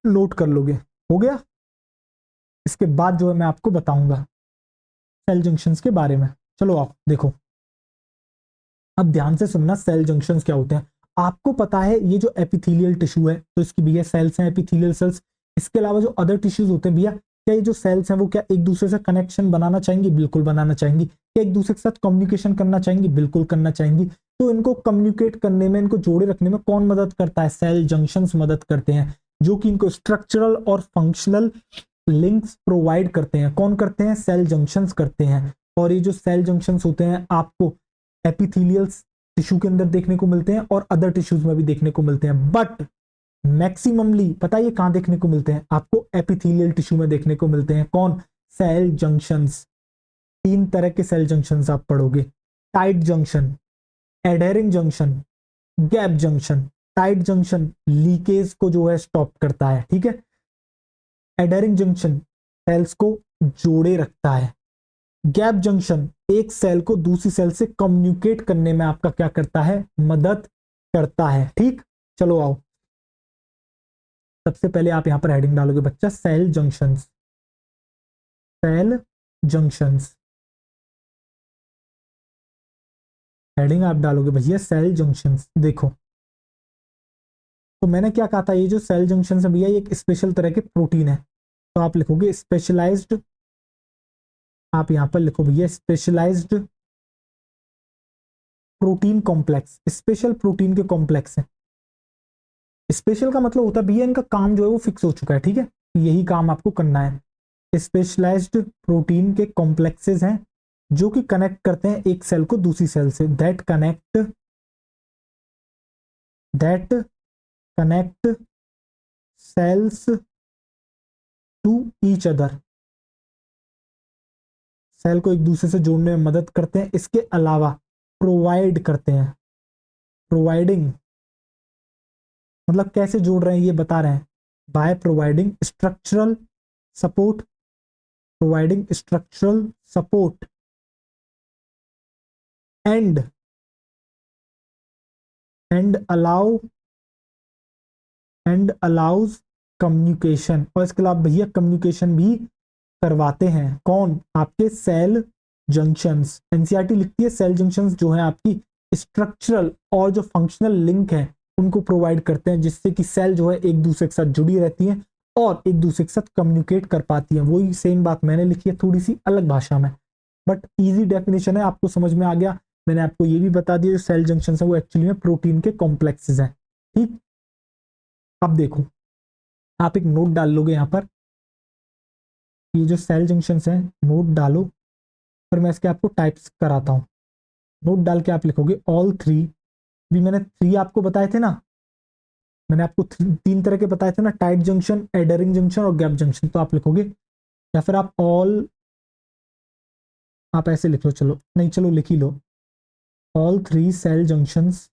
नोट कर लोगे। हो गया? इसके बाद जो है मैं आपको बताऊंगा सेल जंक्शंस के बारे में। चलो आप देखो, अब ध्यान से सुनना, सेल जंक्शंस क्या होते हैं। आपको पता है ये जो एपिथेलियल टिश्यू है तो इसकी भैया सेल्स हैं, एपिथेलियल सेल्स। इसके अलावा जो अदर टिश्यूज होते हैं भैया, क्या ये जो सेल्स हैं वो क्या एक दूसरे से कनेक्शन बनाना चाहेंगी? बिल्कुल बनाना चाहेंगी। क्या एक दूसरे के साथ कम्युनिकेशन करना चाहेंगी? बिल्कुल करना चाहेंगी। तो इनको कम्युनिकेट करने में, इनको जोड़े रखने में कौन मदद करता है? सेल जंक्शंस मदद करते हैं, जो कि इनको स्ट्रक्चरल और फंक्शनल लिंक्स प्रोवाइड करते हैं। कौन करते हैं? सेल जंक्शंस करते हैं। और ये जो सेल जंक्शंस होते हैं आपको एपिथेलियल टिश्यू के अंदर देखने को मिलते हैं और अदर टिश्यूज में भी देखने को मिलते हैं। बट मैक्सिममली पता है ये कहां देखने को मिलते हैं? आपको एपिथेलियल टिश्यू में देखने को मिलते हैं। कौन? Cell junctions. तीन तरह के सेल जंक्शंस आप पढ़ोगे: tight junction, adhering junction, gap junction. Tight junction leakage को जो है स्टॉप करता है, ठीक है। एडहेरिंग जंक्शन सेल्स को जोड़े रखता है। गैप जंक्शन एक सेल को दूसरी सेल से कम्युनिकेट करने में आपका क्या करता है? मदद करता है, ठीक। चलो आओ, सबसे पहले आप यहां पर हेडिंग डालोगे बच्चा cell junctions. Cell junctions heading आप डालोगे भैया सेल जंक्शंस। देखो, तो मैंने क्या कहा था, ये जो सेल जंक्शन है भैया ये एक स्पेशल तरह के प्रोटीन है। तो आप लिखोगे स्पेशलाइज्ड, आप यहां पर लिखो भैया specialized protein complex. Special protein के कॉम्प्लेक्स है। स्पेशल का मतलब होता है भैया इनका काम जो है वो फिक्स हो चुका है, ठीक है। यही काम आपको करना है। स्पेशलाइज्ड प्रोटीन के कॉम्प्लेक्सेस हैं जो कि कनेक्ट करते हैं एक सेल को दूसरी सेल से। That connect cells to each other. Cell को एक दूसरे से जोड़ने में मदद करते हैं। इसके अलावा प्रोवाइड करते हैं। प्रोवाइडिंग मतलब कैसे जोड़ रहे हैं ये बता रहे हैं। By providing structural support, providing structural support and and allow and allows communication. और इसके अलावा भैया कम्युनिकेशन भी करवाते हैं। कौन? आपके सेल जंक्शंस। एनसीईआरटी लिखती है सेल जंक्शंस जो है आपकी स्ट्रक्चरल और जो फंक्शनल लिंक है उनको प्रोवाइड करते हैं, जिससे कि सेल जो है एक दूसरे के साथ जुड़ी रहती है और एक दूसरे के साथ कम्युनिकेट कर पाती है। वही सेम बात मैंने लिखी है थोड़ी सी अलग भाषा में, बट इजी डेफिनेशन है, आपको समझ में आ गया। मैंने आपको ये भी बता दिया जो सेल जंक्शन है वो एक्चुअली में प्रोटीन के कॉम्प्लेक्सेस हैं, ठीक। अब देखो, आप एक नोट डाल लोगे यहाँ पर, ये जो सेल जंक्शंस हैं नोट डालो, फिर मैं इसके आपको टाइप्स कराता हूँ। नोट डाल के आप लिखोगे ऑल थ्री। भी मैंने थ्री आपको बताए थे ना, मैंने आपको तीन तरह के बताए थे ना, टाइट जंक्शन, एडरिंग जंक्शन और गैप जंक्शन। तो आप लिखोगे, या फिर आप ऑल, आप ऐसे लिख लो, चलो नहीं चलो लिख ही लो, ऑल थ्री सेल जंक्शंस,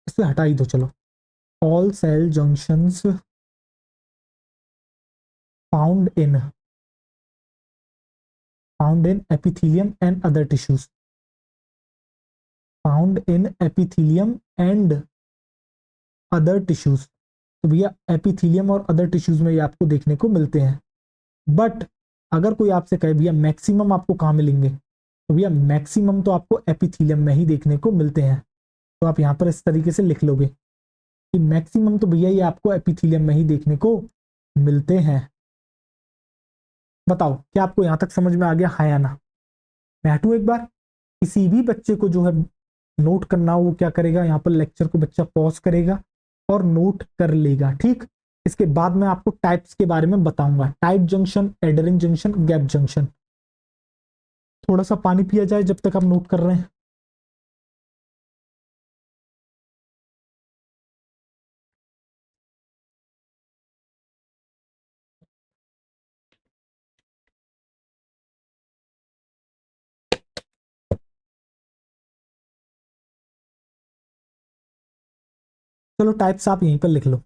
इसे हटा ही दो चलो। All cell junctions found in epithelium and other tissues, found in epithelium and other tissues. तो भैया एपिथीलियम और अदर टिश्यूज में ये आपको देखने को मिलते हैं। बट अगर कोई आपसे कहे भैया मैक्सिमम आपको कहाँ मिलेंगे, तो भैया मैक्सिमम तो आपको एपिथीलियम में ही देखने को मिलते हैं। तो आप यहाँ पर इस तरीके से लिख लोगे कि मैक्सिमम तो भैया ये आपको एपिथीलियम में ही देखने को मिलते हैं। बताओ क्या आपको यहाँ तक समझ में आ गया, हाँ या ना? मैं हटूं एक बार। किसी भी बच्चे को जो है नोट करना हो वो क्या करेगा, यहाँ पर लेक्चर को बच्चा पॉज करेगा और नोट कर लेगा, ठीक। इसके बाद मैं आपको टाइप्स के बारे में बताऊंगा, tight junction, adhering junction, gap junction. थोड़ा सा पानी पिया जाए जब तक आप नोट कर रहे हैं। चलो टाइप्स आप यहीं पर लिख लो।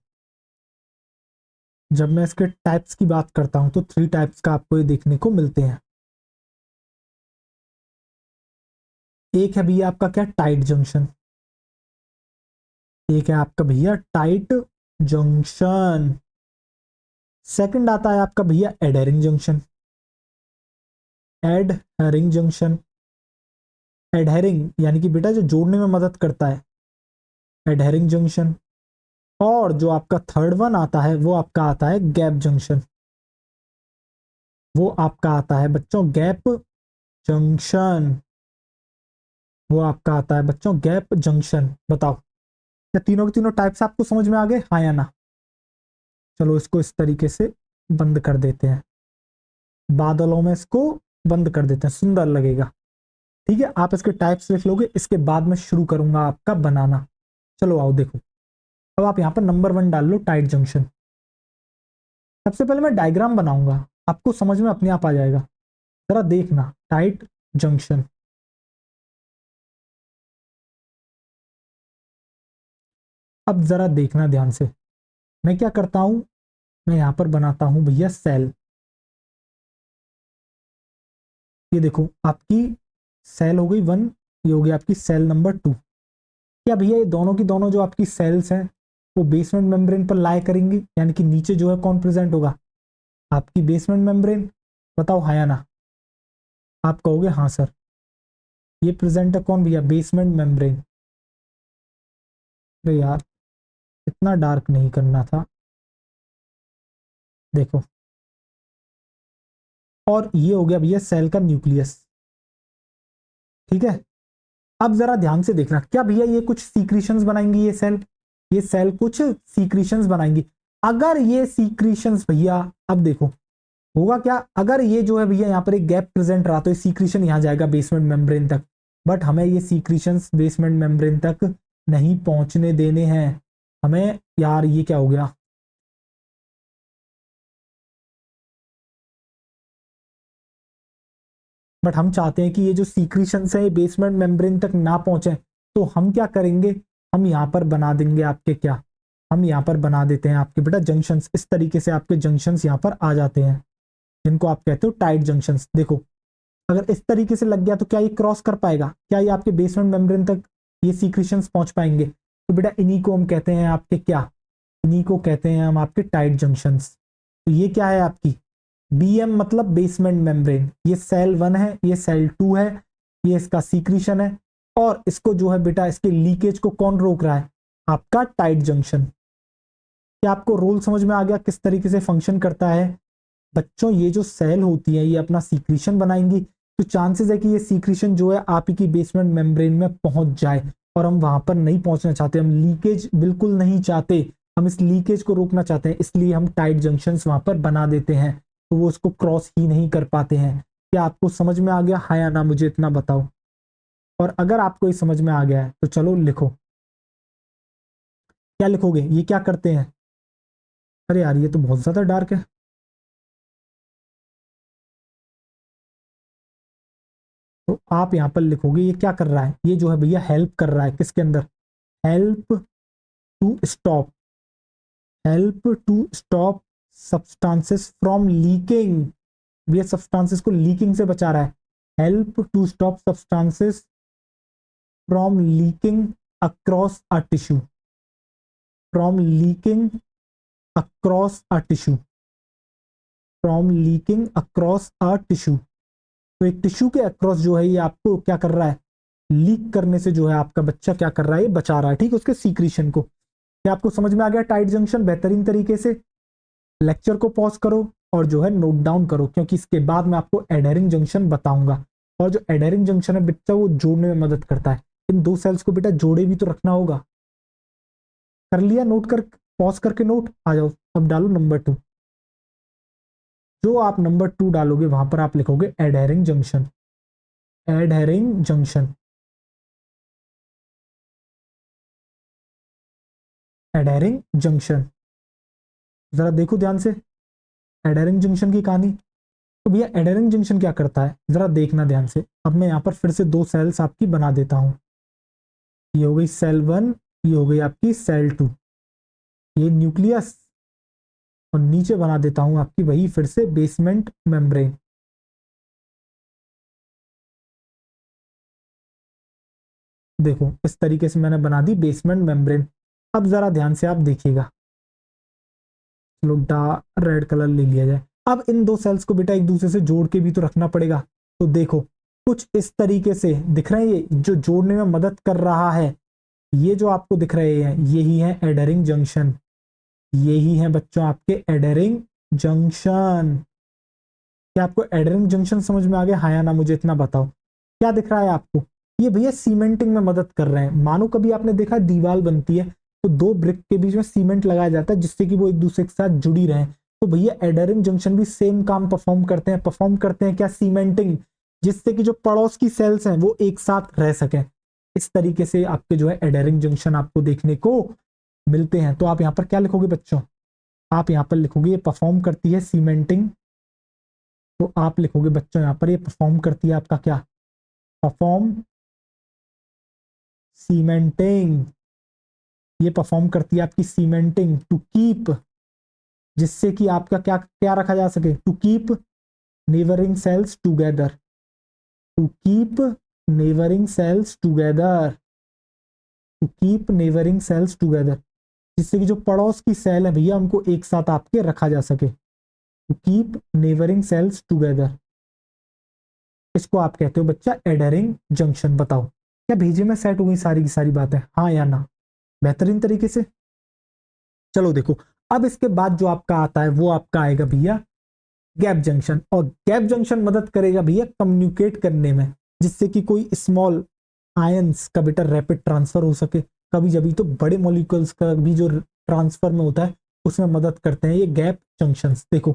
जब मैं इसके टाइप्स की बात करता हूं तो 3 टाइप्स का आपको ये देखने को मिलते हैं। एक है भैया आपका क्या, टाइट जंक्शन। एक है आपका भैया टाइट जंक्शन। सेकंड आता है आपका भैया adhering junction. Adhering junction, adhering यानी कि बेटा जो जोड़ने में मदद करता है, एडहेरिंग जंक्शन। और जो आपका थर्ड वन आता है वो आपका आता है गैप जंक्शन। वो आपका आता है बच्चों गैप जंक्शन। वो आपका आता है बच्चों गैप जंक्शन। बताओ क्या तीनों के तीनों टाइप्स आपको समझ में आ गए, हाँ या ना? चलो इसको इस तरीके से बंद कर देते हैं, बादलों में इसको बंद कर देते हैं, सुंदर लगेगा। ठीक है, आप इसके टाइप्स लिख लोगे, इसके बाद में शुरू करूंगा आपका बनाना। चलो आओ देखो। अब आप यहाँ पर नंबर 1 डाल लो, टाइट जंक्शन। सबसे पहले मैं डायग्राम बनाऊंगा, आपको समझ में अपने आप आ जाएगा। जरा देखना, टाइट जंक्शन। अब जरा देखना ध्यान से, मैं क्या करता हूं, मैं यहां पर बनाता हूं भैया सेल। ये देखो आपकी सेल हो गई 1, ये हो गई आपकी सेल नंबर 2। क्या भैया ये दोनों की दोनों जो आपकी सेल्स हैं वो बेसमेंट मेम्ब्रेन पर लाई करेंगी, यानी कि नीचे जो है कौन प्रेजेंट होगा, आपकी बेसमेंट मेम्ब्रेन। बताओ हाँ या ना? आप कहोगे हाँ सर। ये प्रेजेंट है कौन भैया, बेसमेंट मेम्ब्रेन। अरे यार इतना डार्क नहीं करना था, देखो। और ये हो गया भैया सेल का न्यूक्लियस। ठीक है, अब जरा ध्यान से देखना, क्या भैया ये कुछ सीक्रीशंस बनाएंगी, ये सेल कुछ सीक्रीशंस बनाएंगी। अगर ये सीक्रीशंस भैया, अब देखो होगा क्या, अगर ये जो है भैया यहाँ पर एक गैप प्रेजेंट रहा तो ये सीक्रीशन यहाँ जाएगा बेसमेंट मेम्ब्रेन तक। बट हमें ये सीक्रीशंस बेसमेंट मेम्ब्रेन तक नहीं पहुंचने देने हैं हमें। यार ये क्या हो गया, बट हम चाहते हैं कि ये जो सीक्रीशंस है बेसमेंट मेम्ब्रेन तक ना पहुंचे। तो हम क्या करेंगे, हम यहाँ पर बना देंगे आपके क्या, हम यहाँ पर बना देते हैं आपके बेटा जंक्शंस। इस तरीके से आपके जंक्शंस यहाँ पर आ जाते हैं, जिनको आप कहते हो टाइट जंक्शंस। देखो अगर इस तरीके से लग गया तो क्या ये क्रॉस कर पाएगा, क्या ये आपके बेसमेंट मेम्ब्रेन तक ये सीक्रेशंस पहुंच पाएंगे? तो बेटा इन्हीं को हम कहते हैं आपके क्या, इन्हीं को कहते हैं हम आपके टाइट जंक्शंस। तो ये क्या है आपकी बीएम मतलब बेसमेंट मेम्ब्रेन, ये सेल 1 है, ये सेल 2 है, ये इसका सीक्रेशन है। और इसको जो है बेटा इसके लीकेज को कौन रोक रहा है, आपका टाइट जंक्शन। क्या आपको रोल समझ में आ गया किस तरीके से फंक्शन करता है? बच्चों ये जो सेल होती है ये अपना सीक्रेशन बनाएंगी, तो चांसेस है कि ये सीक्रेशन जो है आप ही की बेसमेंट मेम्ब्रेन में पहुंच जाए। और हम वहां पर नहीं पहुंचना चाहते, हम लीकेज बिल्कुल नहीं चाहते, हम इस लीकेज को रोकना चाहते हैं, इसलिए हम टाइट जंक्शंस वहां पर बना देते हैं, तो वो उसको क्रॉस ही नहीं कर पाते हैं। क्या आपको समझ में आ गया, हाँ या ना, मुझे इतना बताओ। और अगर आपको ये समझ में आ गया है तो चलो लिखो, क्या लिखोगे, ये क्या करते हैं? अरे यार ये तो बहुत ज्यादा डार्क है। तो आप यहां पर लिखोगे ये क्या कर रहा है, ये जो है भैया हेल्प कर रहा है किसके अंदर, help to stop, help to stop substances from leaking. ये सब्सटेंसेस को लीकिंग से बचा रहा है, help to stop substances from leaking across a tissue, from leaking across a tissue, from leaking across a tissue. तो एक टिश्यू के अक्रॉस जो है ये आपको क्या कर रहा है, लीक करने से जो है आपका बच्चा क्या कर रहा है, ये बचा रहा है, ठीक है, उसके सीक्रेशन को। क्या आपको समझ में आ गया टाइट जंक्शन बेहतरीन तरीके से? लेक्चर को पॉज करो और जो है नोट डाउन करो, क्योंकि इसके बाद मैं आपको एडहेरिंग जंक्शन बताऊंगा। और जो एडहेरिंग जंक्शन है बेटा वो जोड़ने में मदद करता है, इन दो सेल्स को बेटा जोड़े भी तो रखना होगा। कर लिया नोट कर, पॉज करके नोट आ जाओ। अब डालो नंबर 2, जो आप नंबर 2 डालोगे वहां पर आप लिखोगे adhering junction, adhering junction, adhering junction. जरा देखो ध्यान से एडहेरिंग जंक्शन की कहानी। तो भैया एडहेरिंग जंक्शन क्या करता है, जरा देखना ध्यान से। अब मैं यहाँ पर फिर से दो सेल्स आपकी बना देता हूँ, ये हो गई सेल 1, ये हो गई आपकी सेल 2। ये न्यूक्लियस, और नीचे बना देता हूं आपकी वही फिर से बेसमेंट मेम्ब्रेन। देखो इस तरीके से मैंने बना दी बेसमेंट मेम्ब्रेन। अब जरा ध्यान से आप देखिएगा, चलो रेड कलर ले लिया जाए। अब इन दो सेल्स को बेटा एक दूसरे से जोड़ के भी तो रखना पड़ेगा। तो देखो कुछ इस तरीके से दिख रहे हैं, ये जो जोड़ने में मदद कर रहा है, ये जो आपको दिख रहे हैं यही है एडरिंग जंक्शन। यही है बच्चों आपके एडरिंग जंक्शन। क्या आपको एडरिंग जंक्शन समझ में आ गया, हाँ या ना, मुझे इतना बताओ। क्या दिख रहा है आपको, ये भैया सीमेंटिंग में मदद कर रहे हैं। मानो कभी आपने देखा दीवार बनती है तो दो ब्रिक के बीच में सीमेंट लगाया जाता है जिससे कि वो एक दूसरे के साथ जुड़ी रहे। तो भैया एडरिंग जंक्शन भी सेम काम परफॉर्म करते हैं। परफॉर्म करते हैं क्या, सीमेंटिंग, जिससे कि जो पड़ोस की सेल्स हैं वो एक साथ रह सकें। इस तरीके से आपके जो है एडरिंग जंक्शन आपको देखने को मिलते हैं। तो आप यहाँ पर क्या लिखोगे बच्चों, आप यहाँ पर लिखोगे ये परफॉर्म करती है सीमेंटिंग। तो आप लिखोगे बच्चों यहाँ पर ये परफॉर्म करती है आपका क्या, परफॉर्म सीमेंटिंग। ये परफॉर्म करती है आपकी सीमेंटिंग टू कीप, जिससे कि आपका क्या क्या रखा जा सके, to keep neighbouring cells together. To keep neighbouring cells together, to keep neighbouring cells together, जिससे कि जो पड़ोस की सेल है भैया उनको एक साथ आपके रखा जा सके। To keep neighbouring cells together, इसको आप कहते हो बच्चा एडरिंग जंक्शन। बताओ क्या भेजे में सेट हो गई सारी की सारी बातें, हाँ या ना, बेहतरीन तरीके से। चलो देखो अब इसके बाद जो आपका आता है वो आपका आएगा भैया गैप जंक्शन। और गैप जंक्शन मदद करेगा भैया कम्युनिकेट करने में, जिससे कि कोई स्मॉल आयंस का बेटा रैपिड ट्रांसफर हो सके। कभी जभी तो बड़े मॉलिक्यूल्स का भी जो ट्रांसफर में होता है उसमें मदद करते हैं ये गैप जंक्शंस। देखो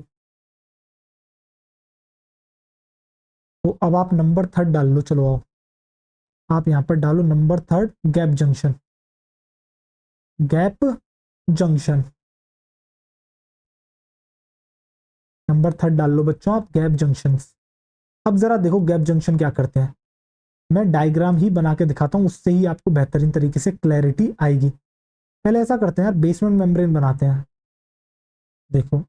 तो अब आप नंबर थर्ड डाल लो, चलो आओ आप यहां पर डालो number third gap junction. Gap junction number third डाल लो बच्चों आप, गैप जंक्शन। अब जरा देखो गैप जंक्शन क्या करते हैं, मैं डायग्राम ही बना के दिखाता हूं, उससे ही आपको बेहतरीन तरीके से क्लैरिटी आएगी। पहले ऐसा करते हैं यार, बेसमेंट मेम्ब्रेन बनाते हैं। देखो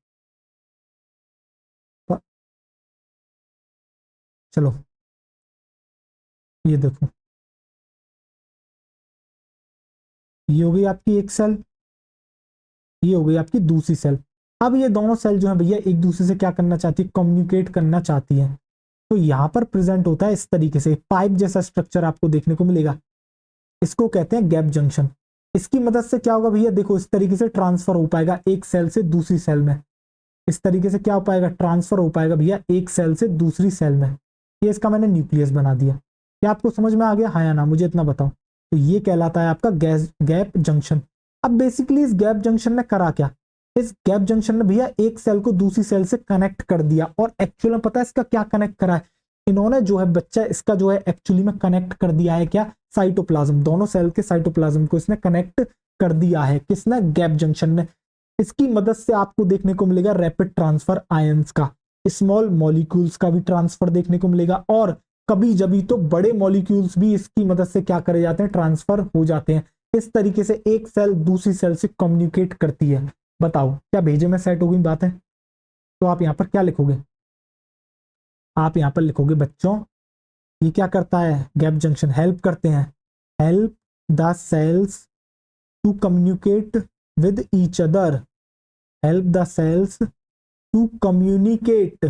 चलो ये देखो, ये हो गई आपकी एक सेल, ये हो गई आपकी दूसरी सेल। अब ये दोनों सेल जो है भैया एक दूसरे से क्या करना चाहती है, कम्युनिकेट करना चाहती है। तो यहां पर प्रेजेंट होता है इस तरीके से पाइप जैसा स्ट्रक्चर आपको देखने को मिलेगा, इसको कहते हैं गैप जंक्शन। इसकी मदद से क्या होगा भैया, देखो इस तरीके से ट्रांसफर हो पाएगा एक सेल से दूसरी सेल में। इस तरीके से क्या हो पाएगा, ट्रांसफर हो पाएगा भैया एक सेल से दूसरी सेल में। ये इसका मैंने न्यूक्लियस बना दिया। क्या आपको समझ में आ गया, हाँ या ना, मुझे इतना बताओ। तो ये कहलाता है आपका गैप जंक्शन। अब बेसिकली इस गैप जंक्शन ने करा क्या, इस गैप जंक्शन ने भैया एक सेल को दूसरी सेल से कनेक्ट कर दिया। और एक्चुअली में पता है इसका क्या कनेक्ट करा है, इन्होंने जो है बच्चा इसका जो है एक्चुअली में कनेक्ट कर दिया है क्या, साइटोप्लाज्म। दोनों सेल के साइटोप्लाज्म को इसने कनेक्ट कर दिया है, किसने, गैप जंक्शन ने। इसकी मदद से आपको देखने को मिलेगा रैपिड ट्रांसफर आयंस का, स्मॉल मॉलिक्यूल्स का भी ट्रांसफर देखने को मिलेगा। और कभी जभी तो बड़े मॉलिक्यूल्स भी इसकी मदद से क्या करे जाते हैं, ट्रांसफर हो जाते हैं। इस तरीके से एक सेल दूसरी सेल से कम्युनिकेट करती है। बताओ क्या भेजे में सेट हो गई बातें। तो आप यहां पर क्या लिखोगे, आप यहां पर लिखोगे बच्चों, ये क्या करता है, गैप जंक्शन हेल्प करते हैं, help the cells to communicate with each other, help the cells to communicate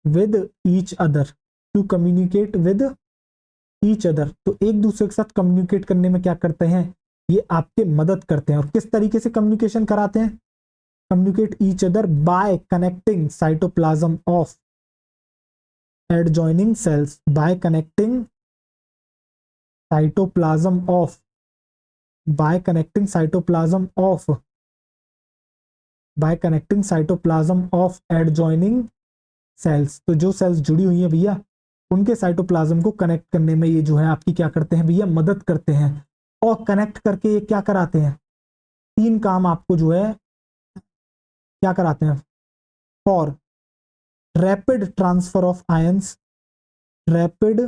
with each other, to communicate with each other। तो एक दूसरे के साथ कम्युनिकेट करने में क्या करते हैं, ये आपके मदद करते हैं। और किस तरीके से कम्युनिकेशन कराते हैं, communicate each other by connecting cytoplasm of adjoining cells, by connecting cytoplasm of, by connecting cytoplasm of, by connecting cytoplasm of adjoining cells. तो जो सेल्स जुड़ी हुई है भैया उनके साइटोप्लाज्म को कनेक्ट करने में ये जो है आपकी क्या करते हैं भैया, मदद करते हैं। और कनेक्ट करके ये क्या कराते हैं, तीन काम आपको जो है क्या कराते हैं, for rapid transfer of ions, rapid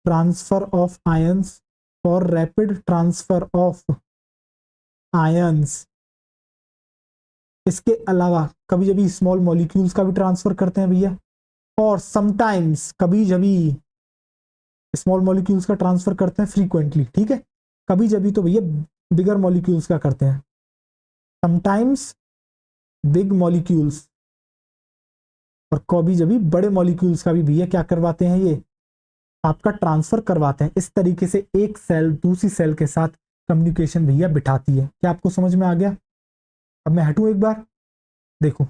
transfer of ions, और रैपिड ट्रांसफर ऑफ आयंस इसके अलावा कभी कभी स्मॉल मॉलिक्यूल्स का भी ट्रांसफर करते हैं भैया, और समटाइम्स कभी जभी स्मॉल मॉलिक्यूल्स का ट्रांसफर करते हैं फ्रीक्वेंटली, ठीक है। कभी जभी तो भैया बिगर मॉलिक्यूल्स का करते हैं, समटाइम्स बिग मॉलिक्यूल्स, और कभी जभी बड़े मॉलिक्यूल्स का भी भैया क्या करवाते हैं, ये आपका ट्रांसफर करवाते हैं। इस तरीके से एक सेल दूसरी सेल के साथ कम्युनिकेशन भैया बिठाती है। क्या आपको समझ में आ गया? अब मैं हटूं एक बार, देखो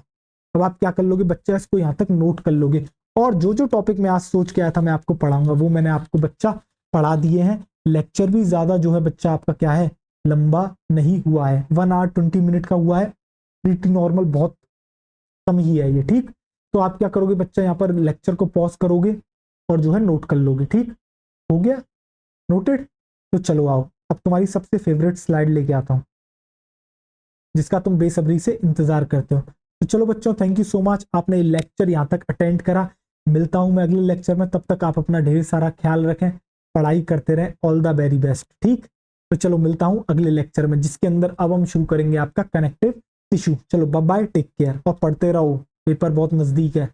अब आप क्या कर लोगे बच्चा, इसको यहां तक नोट कर लोगे, और जो जो टॉपिक मैं आज सोच के आया था मैं आपको पढ़ाऊंगा वो मैंने आपको बच्चा पढ़ा दिए हैं। लेक्चर भी ज्यादा जो है बच्चा आपका क्या है, लंबा नहीं हुआ है, 1 hour 20 minute का हुआ है, प्रीटी नॉर्मल बहुत कम ही है ये, ठीक। तो आप क्या करोगे बच्चा, यहाँ पर लेक्चर को पॉज करोगे और जो है नोट कर लोगे, ठीक हो गया, नोटेड। तो चलो आओ, अब तुम्हारी सबसे फेवरेट स्लाइड लेके आता हूं जिसका तुम बेसब्री से इंतजार करते हो। तो चलो बच्चों, थैंक यू सो मच, आपने लेक्चर यहाँ तक अटेंड करा। मिलता हूं मैं अगले लेक्चर में, तब तक आप अपना ढेर सारा ख्याल रखें, पढ़ाई करते रहें, ऑल द वेरी बेस्ट, ठीक। तो चलो मिलता हूं अगले लेक्चर में, जिसके अंदर अब हम शुरू करेंगे आपका कनेक्टिव टिश्यू। चलो बाय बाय, टेक केयर, और पढ़ते रहो, पेपर बहुत नजदीक है।